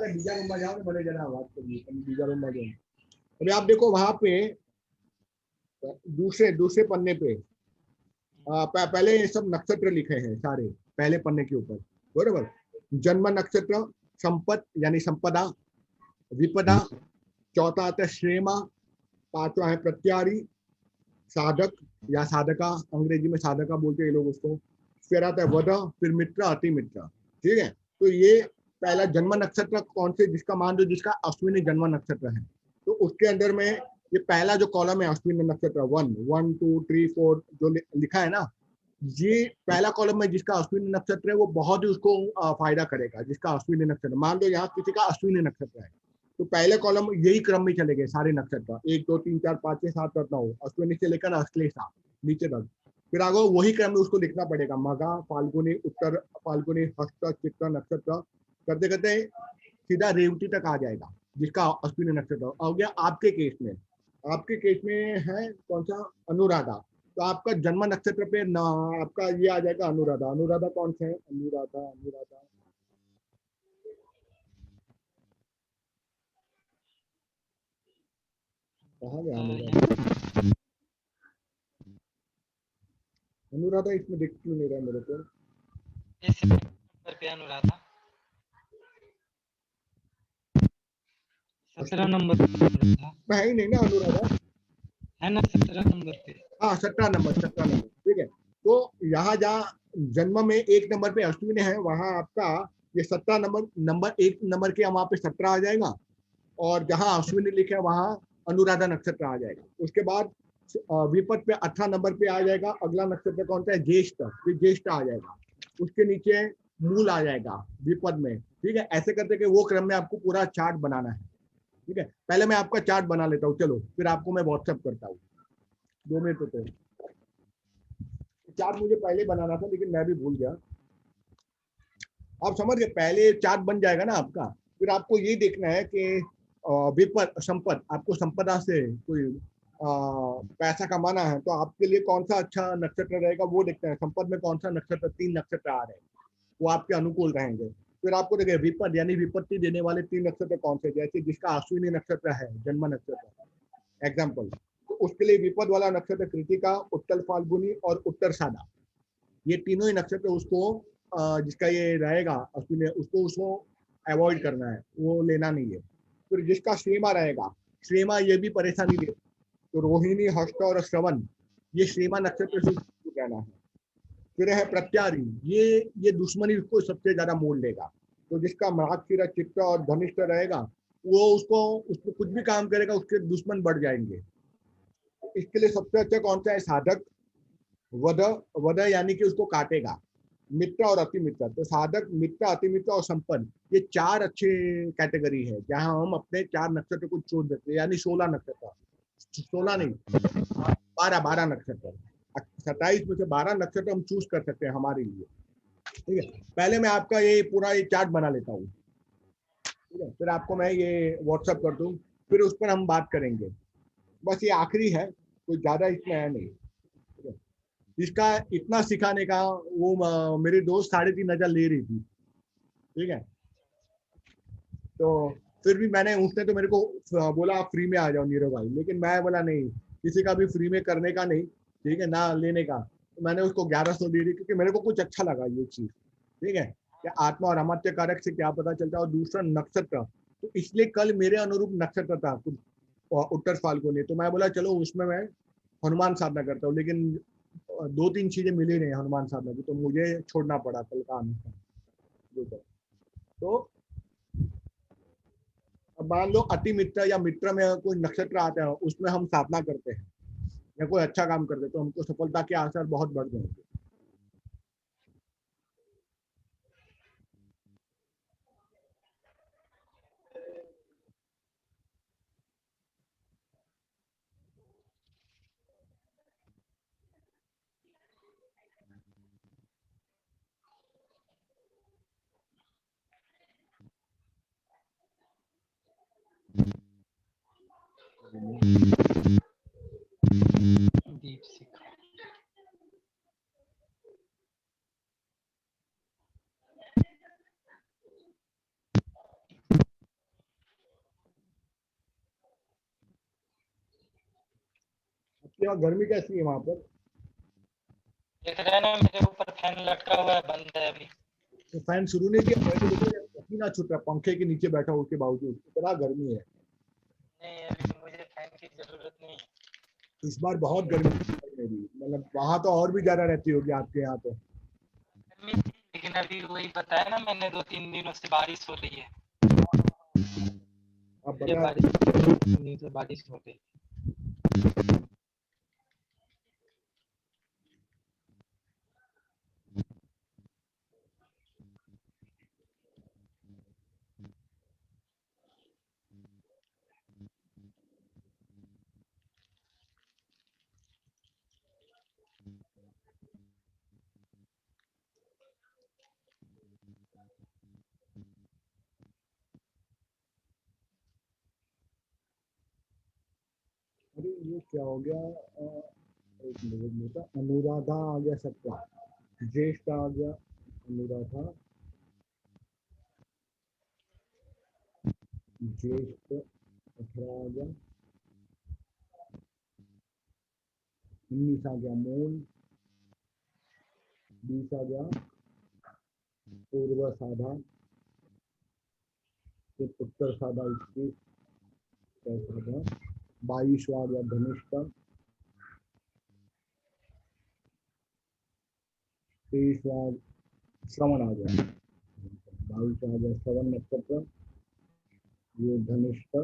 बीजा रूम में जाओ, बड़े जना बात करिए, बीजा रूम में जाओ। अभी आप देखो वहां पे दूसरे पन्ने पे पहले ये सब नक्षत्र लिखे हैं सारे पहले पन्ने के ऊपर, बरोबर। जन्म नक्षत्र, संपत यानी संपदा, विपदा, चौथा आता है श्रेमा, पांचवा है प्रत्यारी, साधक या साधका, अंग्रेजी में साधका बोलते हैं ये लोग उसको। फिर आता है वध, फिर मित्र, अति मित्र। ठीक है, तो ये पहला जन्म नक्षत्र कौन से, जिसका मान लो जिसका अश्विनी जन्म नक्षत्र है, तो उसके अंदर में ये पहला जो कॉलम है अश्विनी नक्षत्र 1 1 2 3 4 जो लिखा है ना, ये पहला कॉलम में जिसका अश्विनी नक्षत्र है वो बहुत ही उसको फायदा करेगा। जिसका अश्विनी नक्षत्र, मान लो यहाँ किसी का अश्विनी नक्षत्र है तो पहले कॉलम यही क्रम में चले गए सारे नक्षत्र, 1 2 3 4 5 6 7 8 9, अश्विनी से लेकर अश्लेषा नीचे तक। फिर आगे वही क्रम में उसको लिखना पड़ेगा, मघा, फाल्गुनी, उत्तर फाल्गुनी, हस्त, चित्त नक्षत्र करते करते सीधा रेवती तक आ जाएगा जिसका अश्विनी नक्षत्र हो गया। आपके केस में है कौन सा? अनुराधा। तो आपका जन्म नक्षत्र पे आपका ये आ जाएगा अनुराधा। अनुराधा कौन सा है? अनुराधा कहाँ गया अनुराधा? अनुराधा इसमें दिख क्यों नहीं रहा मेरे को? अनुराधा 17 नंबर है ही नहीं ना अनुराधा, है ना 17 नंबर पे। हाँ 17 नंबर। ठीक है, तो यहाँ जहाँ जन्म में 1 नंबर पे अश्विनी है, वहां आपका ये 17 नंबर 1 नंबर के वहां पे 17 आ जाएगा, और जहाँ अश्विनी लिखे है वहां अनुराधा नक्षत्र आ जाएगा। उसके बाद विपद पे 18 नंबर पे आ जाएगा। अगला नक्षत्र कौन सा है? ज्येष्ठ, ज्येष्ठ आ जाएगा। उसके नीचे मूल आ जाएगा विपद में। ठीक है, ऐसे करते कि वो क्रम में आपको पूरा चार्ट बनाना है। ठीक है, पहले मैं आपका चार्ट बना लेता हूँ, चलो फिर आपको मैं व्हाट्सएप करता हूँ। 2 मिनट रुको, चार्ट मुझे पहले बनाना था लेकिन मैं भी भूल गया। आप समझ गए, पहले चार्ट बन जाएगा ना आपका, फिर आपको ये देखना है कि विपद संपद, आपको संपदा से कोई पैसा कमाना है तो आपके लिए कौन सा अच्छा नक्षत्र रहेगा वो देखते हैं। संपद में कौन सा नक्षत्र, 3 नक्षत्र आ रहे हैं वो आपके अनुकूल रहेंगे। फिर आपको देखिए विपद यानी विपत्ति देने वाले 3 नक्षत्र कौन से, जैसे जिसका अश्विनी नक्षत्र है जन्म नक्षत्र एग्जाम्पल, तो उसके लिए विपद वाला नक्षत्र कृतिका, उत्तर फाल्गुनी और उत्तर साधा, ये तीनों ही नक्षत्र उसको जिसका ये रहेगा अश्विनी, उसको अवॉइड करना है, वो लेना नहीं है। फिर जिसका श्रीमा रहेगा, श्रीमा ये भी परेशानी दे, तो रोहिणी, हस्त और श्रवण ये श्रीमा नक्षत्र से कहना है। फिर है प्रत्यारी, ये दुश्मनी उसको सबसे ज्यादा मोल लेगा। तो जिसका मृगशिरा, चित्त और धनिष्ठ रहेगा वो उसको कुछ भी काम करेगा उसके दुश्मन बढ़ जाएंगे। इसके लिए सबसे अच्छा कौन सा है? साधक, वध, वध यानी कि उसको काटेगा। मित्र और अति मित्र, तो साधक, मित्र, अति मित्र और संपन्न, ये चार अच्छे कैटेगरी है जहां हम अपने चार नक्षत्र को चुन देते हैं, यानी 16 नक्षत्र, 16 नहीं, 12 नक्षत्र, 27 में से 12 नक्षत्र हम चूज कर सकते हैं हमारे लिए। ठीक है, पहले मैं आपका ये पूरा ये चार्ट बना लेता हूँ, ठीक है, फिर आपको मैं ये व्हाट्सअप कर दूँ, फिर उस पर हम बात करेंगे। बस ये आखिरी है, कोई ज्यादा इसमें है नहीं। इसका इतना सिखाने का, वो मेरी दोस्त 3.5 हजार ले रही थी, ठीक है, तो फिर भी मैंने, उसने तो मेरे को बोला आप फ्री में आ जाओ नीरव भाई, लेकिन मैं बोला नहीं, किसी का भी फ्री में करने का नहीं, ठीक है ना, लेने का। तो मैंने उसको 1100 दे दी, क्योंकि मेरे को कुछ अच्छा लगा ये चीज, ठीक है, कि आत्मा और अमात्य कारक से क्या पता चलता है, और दूसरा नक्षत्र, तो इसलिए कल मेरे अनुरूप नक्षत्र था कुछ उत्तर फाल्गुनी, तो मैं बोला चलो उसमें मैं हनुमान साधना करता हूँ, लेकिन 2-3 चीजें मिली नहीं हनुमान साधना की, तो मुझे छोड़ना पड़ा कल का अनुष्ठान। तो अब मान लो अति मित्र या मित्र में कोई नक्षत्र आता है, उसमें हम साधना करते हैं या कोई अच्छा काम करते हैं, तो हमको सफलता के आसार बहुत बढ़ जाएंगे। दीप सिखा। आपके यहाँ गर्मी कैसी है वहां पर? देख रहे हैं ना, मेरे ऊपर फैन लटका हुआ है, बंद है अभी। तो फैन शुरू नहीं किया? मैं तो देखो पसीना छूट रहा है, पंखे के नीचे बैठा हूँ, उसके बावजूद इतना गर्मी है। नहीं, अभी मुझे फैन की जरूरत नहीं है। इस बार बहुत गर्मी है भी, मतलब वहां तो और भी ज्यादा रहती होगी आपके यहाँ तो। गर्मी थी, लेकिन अभी वही बताया ना मैंने, 2-3 दिनों से बारिश हो रही है। अब ये बता, बारिश 3 दिन से बारिश हो रही है। अरे ये क्या हो गया? एक मिनट, अनुराधा आ गया सबका, ज्येष्ठ आ गया, अनुराधा, ज्येष्ठ 18 आ गया, 19 आ गया, मूल 20 आ गया, पूर्व साधा, फिर उत्तर साधा 21 साधा, 22 आ गया धनिष्ठा, 23 श्रवण आ गया, 22 आ गया श्रवण नक्षत्र, ये धनिष्ठा,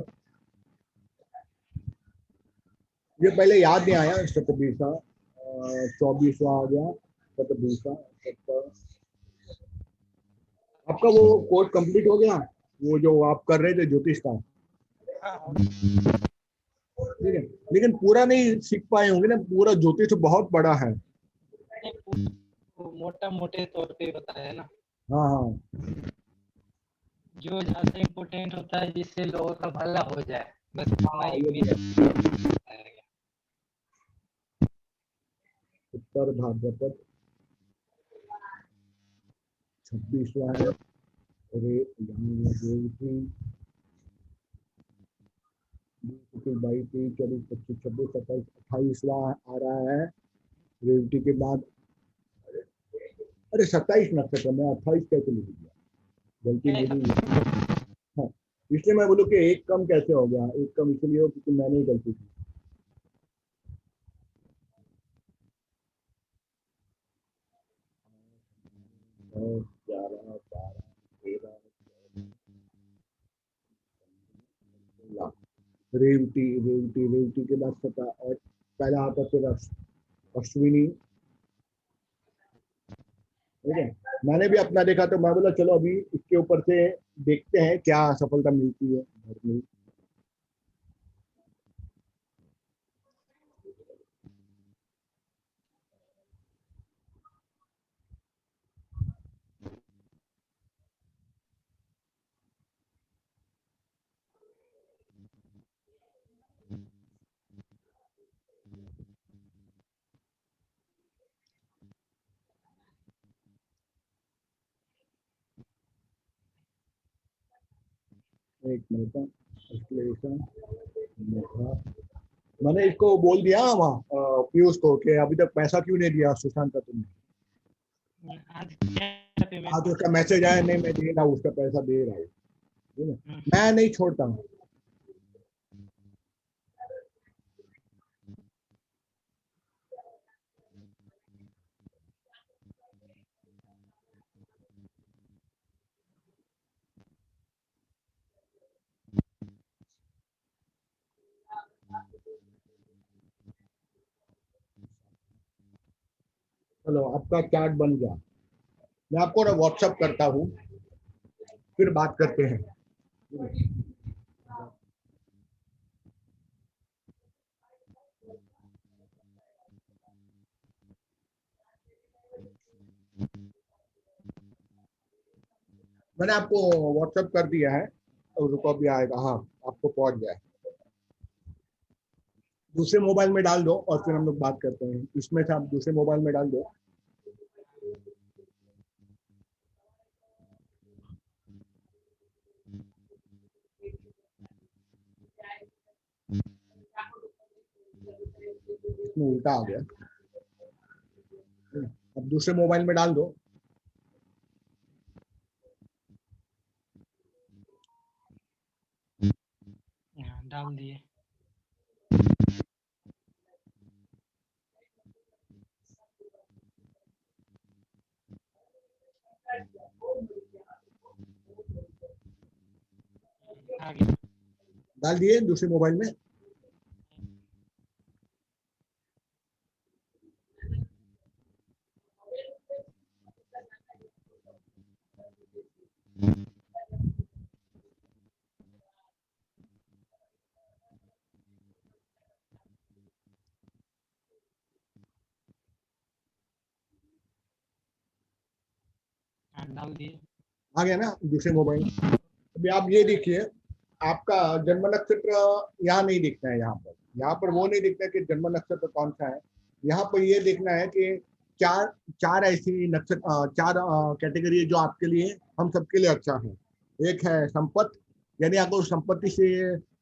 ये पहले याद नहीं आया, शतबीसा, 24वां आ गया शतबीसा, आपका वो कोर्स कंप्लीट हो गया, वो जो आप कर रहे थे ज्योतिष का? हाँ, ठीक है, लेकिन पूरा नहीं सीख पाए होंगे ना, पूरा ज्योतिष तो बहुत बड़ा है। मोटा मोटे तौर पे बताया ना, हाँ हाँ, जो ज्यादा इम्पोर्टेंट होता है जिससे लोगों का भला हो जाए, बस इतना हाँ ही ये भी मेरा है। बताया गया। उत्तर भाद्रपद 26वां है, अरे यहाँ रेवती 22, 23, 24, 25, 26, 27, 28वां आ रहा है रेवती के बाद। अरे 27 नक्षत्र, मैं 28 कैसे लिख दिया, गलती मेरी है। हाँ, इसलिए मैं बोलूँ कि एक कम कैसे हो गया, एक कम इसलिए हो क्योंकि मैंने ही गलती की। 11, 12, 13, 14, रेवती, रेवती, रेवती के बाद 17, और पहला आता फिर अश्विनी, ठीक है। मैंने भी अपना देखा तो मैं बोला चलो अभी इसके ऊपर से देखते हैं क्या सफलता मिलती है घर में। एक मिनट, विश्लेषण मेघा। मैंने इसको बोल दिया वहाँ पीयूष को कि अभी तक पैसा क्यों नहीं दिया सुशांत का तुमने। आज क्या पेमेंट आज उसका मैसेज आया, नहीं मैं दे रहा हूँ, उसका पैसा दे रहा हूँ, ठीक है। मैं नहीं छोड़ता हूँ। चलो आपका चार्ट बन गया, मैं आपको ना व्हाट्सअप करता हूँ, फिर बात करते हैं। मैंने आपको व्हाट्सअप कर दिया है और रुको भी आएगा। हाँ, आपको पहुंच गया है। दूसरे मोबाइल में डाल दो और फिर हम लोग बात करते हैं। इसमें से आप दूसरे मोबाइल में डाल दो। इसमें उल्टा आ गया। अब दूसरे मोबाइल में डाल दो। डाल दिए। आ गया। डाल दिए दूसरे मोबाइल में। डाल दिए। आ गया ना दूसरे मोबाइल। अभी आप ये देखिए, आपका जन्म नक्षत्र यहाँ नहीं दिखता है। यहाँ पर वो नहीं दिखता कि जन्म नक्षत्र कौन सा है। यहाँ पर ये देखना है कि चार चार ऐसी नक्षत्र, चार कैटेगरी है जो आपके लिए, हम सबके लिए अच्छा है। एक है संपत्ति, यानी आपको संपत्ति से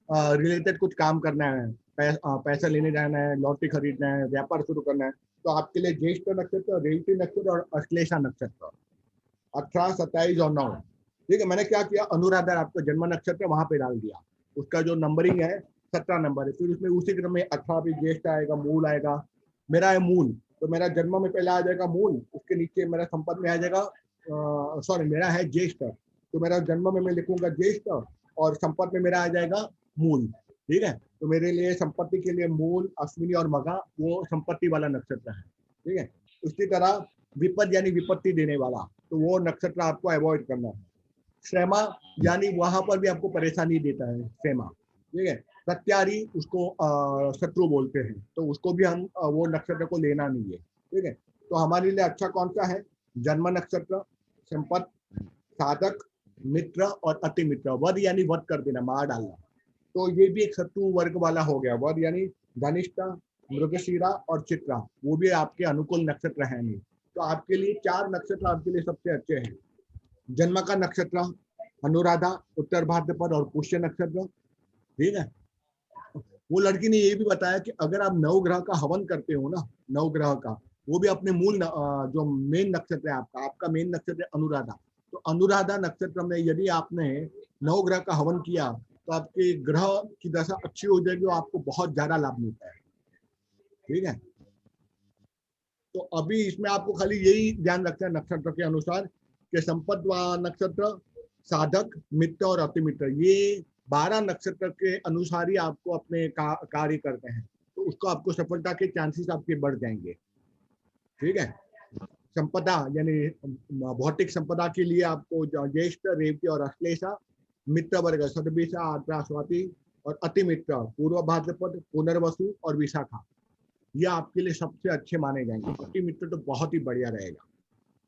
रिलेटेड कुछ काम करना है, पैसा लेने जाना है, लॉटरी खरीदना है, व्यापार शुरू करना है, तो आपके लिए ज्येष्ठ नक्षत्र, रेवती नक्षत्र और अश्लेषा नक्षत्र 18, 27 और 9। ठीक है। मैंने क्या किया, अनुराधा आपका जन्म नक्षत्र वहां पे डाल दिया। उसका जो नंबरिंग है 17 नंबर है। फिर उसमें उसी क्रम में 18 भी ज्येष्ठ आएगा, मूल आएगा। मेरा है मूल, तो मेरा जन्म में पहले आ जाएगा मूल, उसके नीचे मेरा संपत्ति में आ जाएगा, सॉरी मेरा है ज्येष्ठ, तो मेरा जन्म में मैं लिखूंगा ज्येष्ठ और संपत्ति में मेरा आ जाएगा मूल। ठीक है। तो मेरे लिए संपत्ति के लिए मूल, अश्विनी और मघा वो संपत्ति वाला नक्षत्र है। ठीक है। उसी तरह विपद यानी विपत्ति देने वाला, तो वो नक्षत्र आपको अवॉइड करना है। श्रेमा यानी वहां पर भी आपको परेशानी देता है श्रेमा। ठीक है। प्रत्यारी उसको शत्रु बोलते हैं, तो उसको भी हम वो नक्षत्र को लेना नहीं है। ठीक है। तो हमारे लिए अच्छा कौन सा है, जन्म नक्षत्र, संपत, साधक, मित्र और अति मित्र। वध यानी वध कर देना, मार डालना, तो ये भी एक शत्रु वर्ग वाला हो गया। वध यानी धनिष्ठा, मृगशीरा और चित्रा, वो भी आपके अनुकूल नक्षत्र है नहीं। तो आपके लिए चार नक्षत्र आपके लिए सबसे अच्छे हैं। जन्म का नक्षत्र अनुराधा, उत्तर भाद्रपद और पुष्य नक्षत्र। ठीक है। वो लड़की ने ये भी बताया कि अगर आप नवग्रह का हवन करते हो ना, नवग्रह का, वो भी अपने मूल जो मेन नक्षत्र है आपका, आपका मेन नक्षत्र है अनुराधा, तो अनुराधा नक्षत्र में यदि आपने नवग्रह का हवन किया तो आपके ग्रह की दशा अच्छी हो जाएगी और आपको बहुत ज्यादा लाभ मिलता है। ठीक है। तो अभी इसमें आपको खाली यही ध्यान रखना है नक्षत्र के अनुसार कि संपद नक्षत्र, साधक, मित्र और अति मित्र, ये 12 नक्षत्र के अनुसार ही आपको अपने कार्य करते हैं, तो उसको आपको सफलता के चांसेस आपके बढ़ जाएंगे। ठीक है। संपदा यानी भौतिक संपदा के लिए आपको ज्येष्ठ, रेवती और अश्लेषा, मित्र वर्ग शतभिषा, आर्द्रा, स्वाति और अतिमित्र, पूर्व भाद्रपद, पुनर्वसु और विशाखा, ये आपके लिए सबसे अच्छे माने जाएंगे। अतिमित्र तो बहुत ही बढ़िया रहेगा।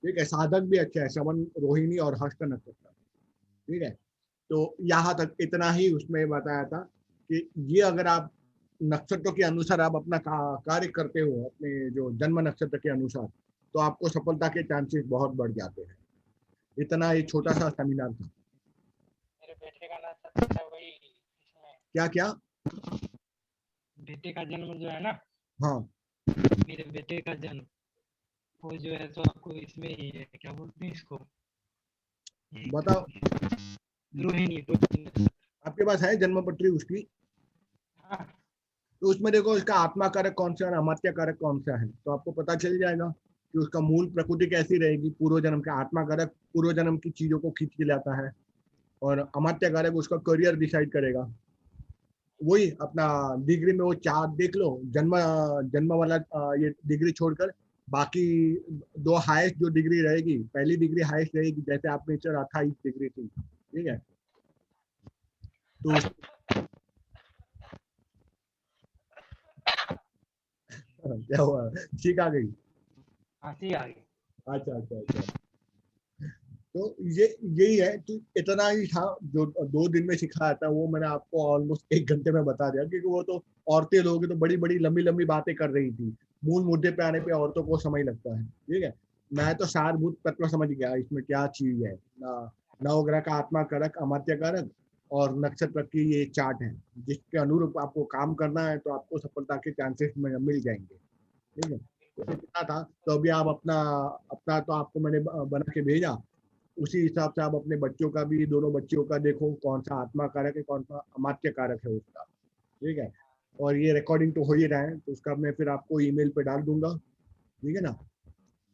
ठीक है, साधक भी अच्छा है, श्रवण, रोहिणी और हस्त नक्षत्र। ठीक है, तो यहाँ तक इतना ही उसमें बताया था कि ये अगर आप नक्षत्रों के अनुसार आप अपना कार्य करते हो, अपने जो जन्म नक्षत्र के अनुसार, तो आपको सफलता के चांसेस बहुत बढ़ जाते हैं। इतना ये छोटा सा सेमिनार था। मेरे बेटे का नक्षत्र है वही इसमें। क्या क्या? बेटे का जन्म जो है ना, हाँ, मेरे बेटे का जन्म वो जो है तो आपको इसमें ही है, क्या बोलते हैं इसको, बताओ। रोहिणी नक्षत्र। आपके पास है जन्म पत्री उसकी? हाँ, तो उसमें देखो इसका आत्मा कारक कौन सा है और अमात्य कारक कौन सा है, तो आपको पता चल जाएगा कि उसका मूल प्रकृति कैसी रहेगी। पूर्व जन्म का आत्मा कारक पूर्व जन्म की चीजों को खींच के लाता है, और अमात्य कारक उसका करियर डिसाइड करेगा। वही अपना डिग्री में वो चार देख लो, जन्म जन्म वाला ये डिग्री छोड़कर बाकी दो हाईएस्ट जो डिग्री रहेगी, पहली डिग्री हाईएस्ट रहेगी, जैसे आप में 28 डिग्री थी। ठीक है, तो क्या हुआ, ठीक आ गई? हंसी आ गई। अच्छा अच्छा अच्छा। तो ये यही है कि इतना ही था जो 2 दिन में सिखाया था, वो मैंने आपको ऑलमोस्ट 1 घंटे में बता दिया, क्योंकि वो तो औरतें लोग तो बड़ी बड़ी लंबी लंबी बातें कर रही थी। मूल मुद्दे पे आने पे औरतों को समय लगता है। ठीक है, मैं तो सारभूत तत्व समझ गया इसमें क्या चीज है। नवग्रह का आत्मा कारक, अमात्य कारक और नक्षत्र की ये चार्ट है, जिसके अनुरूप आपको काम करना है, तो आपको सफलता के चांसेस मिल जाएंगे। ठीक है, तो इतना था। तो अभी आप अपना अपना तो आपको मैंने बना के भेजा, उसी हिसाब से आप अपने बच्चों का भी, दोनों बच्चियों का देखो कौन सा आत्मा कारक है, कौन सा अमात्य कारक है उसका। ठीक है, और ये रिकॉर्डिंग तो हो ही रहा है, तो उसका मैं फिर आपको ईमेल पे डाल दूंगा। ठीक है ना?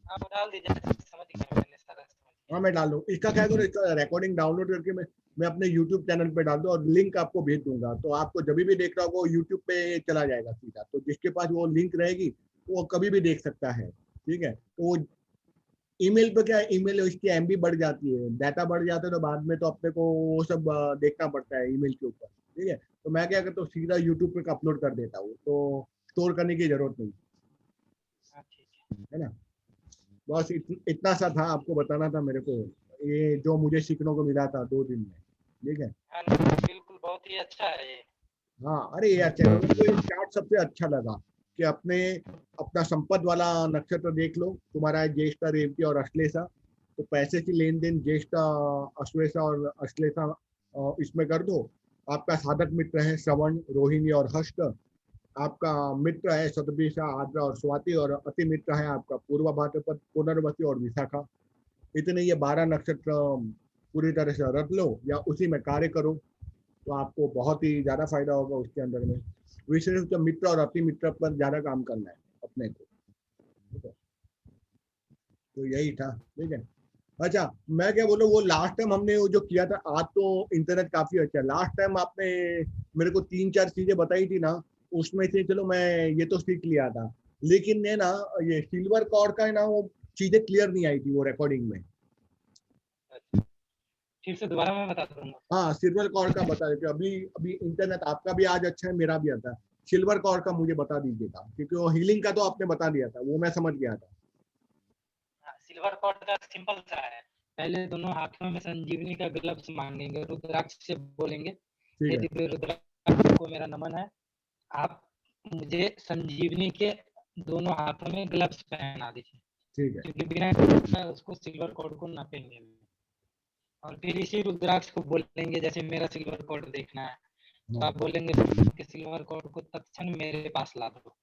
आप डाल दीजिए, समझ गया मैंने, सारा समझ हाँ, गया। मैं डाल दूँ। इसका क्या करो, इसका रिकॉर्डिंग डाउनलोड करके मैं अपने यूट्यूब चैनल पे डाल दूँ और लिंक आपको भेज दूंगा, तो आपको जब भी देख रहा हो वो यूट्यूब पे चला जाएगा सीधा, तो जिसके पास वो लिंक रहेगी वो कभी भी देख सकता है। ठीक है, तो वो ईमेल पे क्या है, ईमेल इसकी एमबी बढ़ जाती है, डाटा बढ़ जाता है, तो बाद में तो अपने को वो सब देखना पड़ता है ईमेल के ऊपर। ठीक है, तो मैं क्या करता हूँ, सीधा यूट्यूब पे अपलोड कर देता हूँ, तो स्टोर करने की जरूरत नहीं। हाँ, ठीक है। है ना? बस इतना सा था, आपको बताना था मेरे को, ये जो मुझे सीखने को मिला था 2 दिन में। ठीक है, हाँ, नहीं, बिल्कुल बहुत ही अच्छा है ये। हाँ, अरे ये अच्छा है, मेरे को ये चार्ट सबसे अच्छा लगा कि अपना संपद वाला नक्षत्र देख लो, तुम्हारा है ज्येष्ठ, रेवती और अश्लेषा, तो पैसे की लेन देन ज्येष्ठ, अश्लेषा और अश्लेषा इसमें कर दो। आपका साधक मित्र है श्रवण, रोहिणी और हस्त। आपका मित्र है शतभिषा, आर्द्रा और स्वाति, और अति मित्र है आपका पूर्व भाद्रपद, पुनर्वसु और विशाखा। इतने ये 12 नक्षत्र पूरी तरह से रख लो या उसी में कार्य करो, तो आपको बहुत ही ज्यादा फायदा होगा उसके अंदर में। विशेष रूप से मित्र और अति मित्र पर ज्यादा काम करना है अपने को। ठीक है, तो यही था। ठीक है, अच्छा मैं क्या बोलूं, वो लास्ट टाइम हमने वो जो किया था, आज तो इंटरनेट काफी अच्छा है। लास्ट टाइम आपने मेरे को 3-4 चीजें बताई थी ना, उसमें से चलो मैं ये तो सीख लिया था, लेकिन ने ना ये सिल्वर कॉर्ड का है ना, वो चीजें क्लियर नहीं आई थी वो रिकॉर्डिंग में। अच्छा, फिर से दोबारा मैं बता दूंगा। हाँ, सिल्वर कॉर्ड का बता देते, अभी अभी इंटरनेट आपका भी आज अच्छा है, मेरा भी आता है। सिल्वर कॉर्ड का मुझे बता दीजिएगा, क्योंकि वो हीलिंग का तो आपने बता दिया था, वो मैं समझ गया था। हाँ, सिल्वर कॉर्ड का सिंपल सा है। पहले दोनों हाथों में संजीवनी का ग्लव्स मांगेंगे, रुद्राक्ष से बोलेंगे, ठीक हे है, दिव्य रुद्राक्ष को मेरा नमन है, आप मुझे संजीवनी के दोनों हाथों में ग्लव्स पहना दीजिए, ठीक है, क्योंकि बिना उसको सिल्वर कॉर्ड को नापेंगे। और फिर इसी रुद्राक्ष को बोलेंगे, जैसे मेरा सिल्वर कॉर्ड देखना है, तो हाँ, आप बोलेंगे कि सिल्वर कॉर्ड को तत्क्षण मेरे पास ला दो।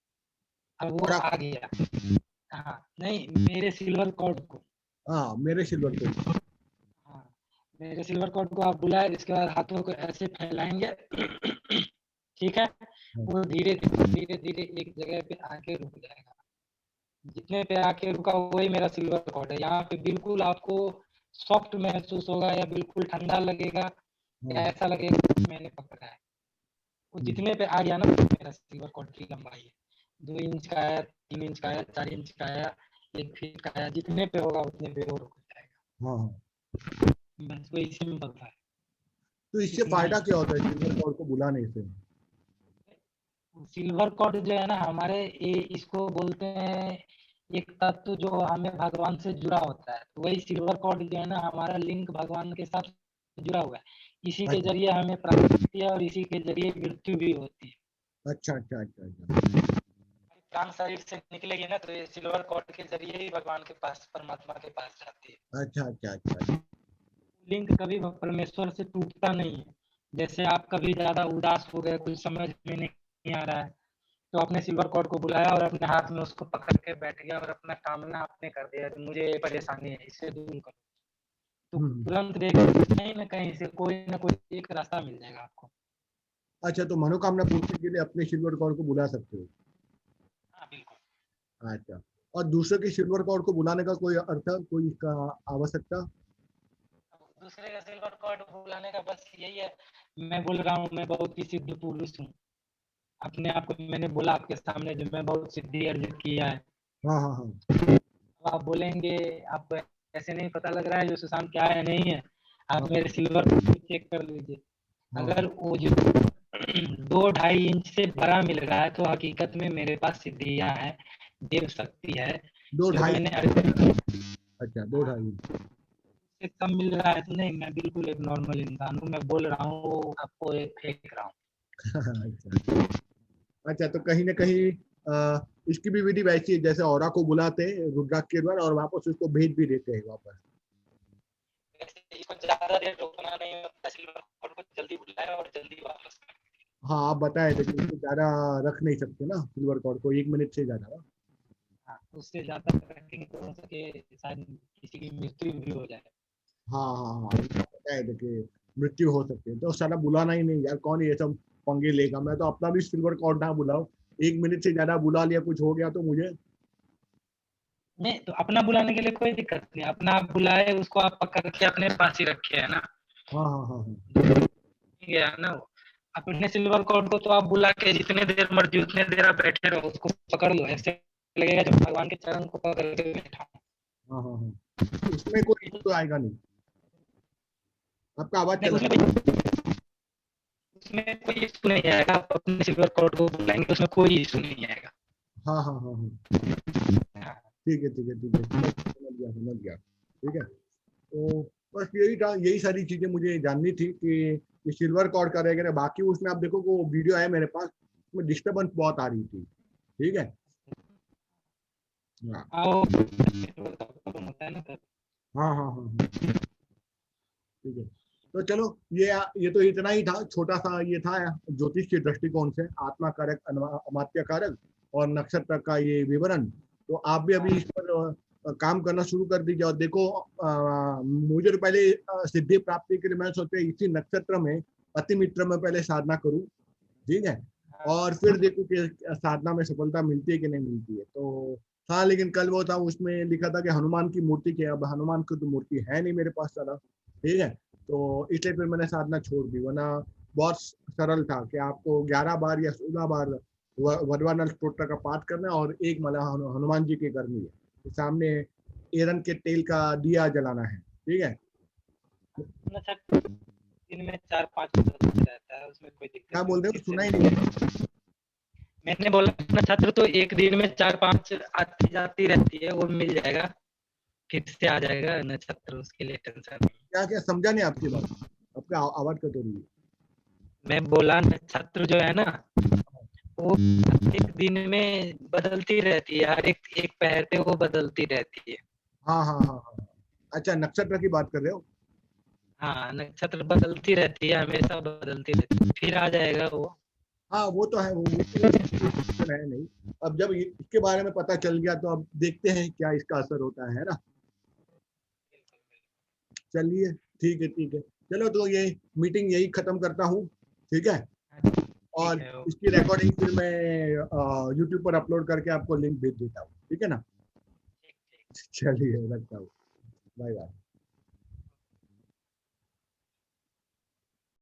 अब वो और आप, आ गया। हाँ, नहीं, मेरे सिल्वर कॉर्ड को। हाँ, मेरे सिल्वर कॉर्ड। हाँ, मेरे सिल्वर कॉर्ड को आप बुलाए, इसके बाद हाथों को ऐसे फैलाएंगे। ठीक है, हाँ, वो धीरे धीरे धीरे एक जगह पे आके रुक जाएगा। जितने पे आके रुका वही मेरा सिल्वर कॉर्ड है। यहाँ पे बिल्कुल आपको सॉफ्ट महसूस होगा या बिल्कुल ठंडा लगेगा या हाँ, ऐसा लगेगा कि मैंने पकड़ा है। वो जितने पे आ गया ना, मेरा सिल्वर कॉर्ड की लंबाई है। 2 इंच का है, 3 इंच का है, 4 इंच का है, 1 फीट का, या जितने पे होगा उतने पे वो रुक जाएगा। हाँ हाँ। बस वही सिंपल था। तो इससे इतना फायदा ही। क्या होता है सिल्वर कॉर्ड को बुलाने से? सिल्वर कॉर्ड जो है ना हमारे, ये इसको बोलते हैं एक तत्व जो हमें भगवान से जुड़ा होता है। तो वही सिल्वर कॉर्ड जो है ना हमारा लिंक भगवान के साथ जुड़ा हुआ है। इसी के अच्छा जरिए हमें प्राप्ति होती है और इसी के जरिए मृत्यु भी होती है। अच्छा अच्छा अच्छा अच्छा। प्राण शरीर से निकलेगी ना, तो ये सिल्वर कॉर्ड के जरिए ही भगवान के पास, परमात्मा के पास जाती है। अच्छा अच्छा अच्छा। लिंक कभी परमेश्वर से टूटता नहीं है। जैसे आप कभी ज्यादा उदास हो गए, कुछ समझ में नहीं आ रहा है, तो आपने सिल्वर कॉर्ड को बुलाया और अपने हाथ में उसको पकड़ के बैठ गया और अपना कामना आपने कर दिया कि मुझे ये परेशानी है, इससे दूर करो। तो हम्म। तुरंत देखिए कहीं ना कहीं से कोई ना कोई एक रास्ता मिल जाएगा आपको। अच्छा, तो मनोकामना पूर्ति के लिए अपने सिल्वर कॉर्ड को बुला सकते हो? हाँ बिल्कुल। अच्छा। और दूसरे के सिल्वर कॉर्ड को बुलाने का कोई अर्थ, कोई इसका आवश्यकता? दूसरे का सिल्वर कॉर्ड बुलाने का बस यही है, मैं बोल रहा हूँ मैं बहुत ही सिद्ध पुरुष हूँ, अपने आप को मैंने बोला आपके सामने जो मैं बहुत सिद्धि अर्जित किया है। हाँ हाँ हाँ। तो आप बोलेंगे, आपको ऐसे नहीं पता लग रहा है जो सुशांत क्या है नहीं है, आप मेरे सिल्वर को चेक कर लीजिए। हाँ अगर हाँ। वो जो 2-2.5 इंच से बड़ा मिल रहा है तो हकीकत में मेरे पास सिद्धियां है, देव शक्ति है दो जो ढाई मैंने अर्जित। अच्छा, दो हाँ, ढाई। उससे कम मिल रहा है तो नहीं, मैं बिल्कुल एक नॉर्मल इंसान हूँ, मैं बोल रहा हूँ आपको एक फेंक रहा हूँ। अच्छा अच्छा। तो कहीं ना कहीं इसकी भी विधि वैसी है जैसे औरा को बुलाते हैं रुद्राक्ष के द्वारा और वापस उसको भेज भी देते हैं वापस। वैसे इसको ज्यादा देर रोकना नहीं होता, सिल्वर कोड को जल्दी बुलाया और जल्दी वापस कर। हाँ, आप बताए थे कि उसको ज्यादा रख नहीं सकते ना सिल्वर कॉर्ड को, 1 मिनट से ज्यादा। हाँ, उससे ज्यादा रखेंगे तो हो सके शायद किसी की मृत्यु भी हो जाए। हाँ हाँ हाँ, इसका पता है कि मृत्यु हो सकती है, तो साला बुलाना ही नहीं यार, कौन ये सब पंगे लेगा। मैं तो अपना भी सिल्वर कॉर्ड ना बुलाऊं, 1 मिनट से ज्यादा बुला लिया, कुछ हो गया तो मुझे। नहीं तो अपना बुलाने के लिए कोई दिक्कत नहीं, अपना आप बुलाए उसको, आप पकड़ के अपने पास ही रखे है ना, हाँ हाँ हाँ हाँ। ठीक है ना वो। अपने सिल्वर कोड को तो आप बुला के जितने देर मर्जी उतने देर आप बैठे रहो, उसको पकड़ लो, ऐसे लगेगा जब भगवान के चरण को पकड़ के बैठा हूं। हाँ हाँ हाँ। तो उसमें कोई तो आएगा नहीं, आपका आवाज नहीं चला उसमें गया। उसमें कोई इशू नहीं आएगा, आप अपने सिल्वर कोड को बुलाएंगे तो उसमें कोई इशू नहीं आएगा। हाँ हाँ हाँ हाँ। हाँ, ठीक है ठीक है ठीक है, समझ गया समझ गया। ठीक है। तो बस यही था, यही सारी चीजें मुझे जाननी थी कि ये सिल्वर कॉर्ड का रहेगा। बाकी उसमें आप देखो वो वीडियो है मेरे पास, उसमें डिस्टर्बेंस बहुत आ रही थी। ठीक है। हाँ आओ होता है ना सर। हाँ हाँ हाँ हाँ। ठीक है। तो चलो, ये तो इतना ही था, छोटा सा ये था ज्योतिष के दृष्टिकोण से आत्मा कारक अमात्य कारक और नक्षत्र का ये विवरण। तो आप भी अभी इस पर काम करना शुरू कर दीजिए। और देखो मुझे तो पहले सिद्धि प्राप्ति के लिए मैं सोचते इसी नक्षत्र में अति मित्र में पहले साधना करूं। ठीक है। और फिर देखो कि साधना में सफलता मिलती है कि नहीं मिलती है। तो हाँ, लेकिन कल वो था उसमें लिखा था कि हनुमान की मूर्ति की, अब हनुमान की तो मूर्ति है नहीं मेरे पास सारा। ठीक है। तो इसलिए फिर मैंने साधना छोड़ दी, वरना बहुत सरल था कि आपको 11 बार या 16 बार वरवानल स्तोत्र का पाठ करना है और एक माला हनुमान जी की करनी है। तो सामने एरन के तेल का दिया जलाना है। ठीक है। अच्छा, दिन में 4-5 रहता है, उसमें कोई दिक्कत क्या नहीं बोल रहे होती हो, इससे। सुना ही नहीं। मैंने बोला अपना छात्र तो एक दिन में 4-5 आती जाती रहती है, वो मिल जाएगा, फिर से आ जाएगा नक्षत्र, उसके लिए टेंशन नहीं। क्या क्या समझा नहीं आपकी बात, आपका आवाज कट हो रही है। मैं बोला नक्षत्र जो है ना, वो एक दिन में बदलती रहती है, हर एक एक पहर पे वो बदलती रहती है। हाँ हाँ हाँ हाँ हाँ। अच्छा, नक्षत्र की बात कर रहे हो। हाँ, नक्षत्र बदलती रहती है, हमेशा बदलती रहती है, फिर आ जाएगा वो। हाँ वो तो है, वो तो कोई टेंशन है नहीं। अब जब इसके बारे में पता चल गया तो अब देखते हैं क्या इसका असर होता है ना। चलिए, ठीक है ठीक है। चलो, तो ये मीटिंग यही खत्म करता हूँ। ठीक है। ठीक और है, इसकी ओके। रिकॉर्डिंग फिर मैं यूट्यूब पर अपलोड करके आपको लिंक भेज देता हूँ। ठीक है ना। ठीक ठीक। चलिए, रखता हूँ। Bye bye.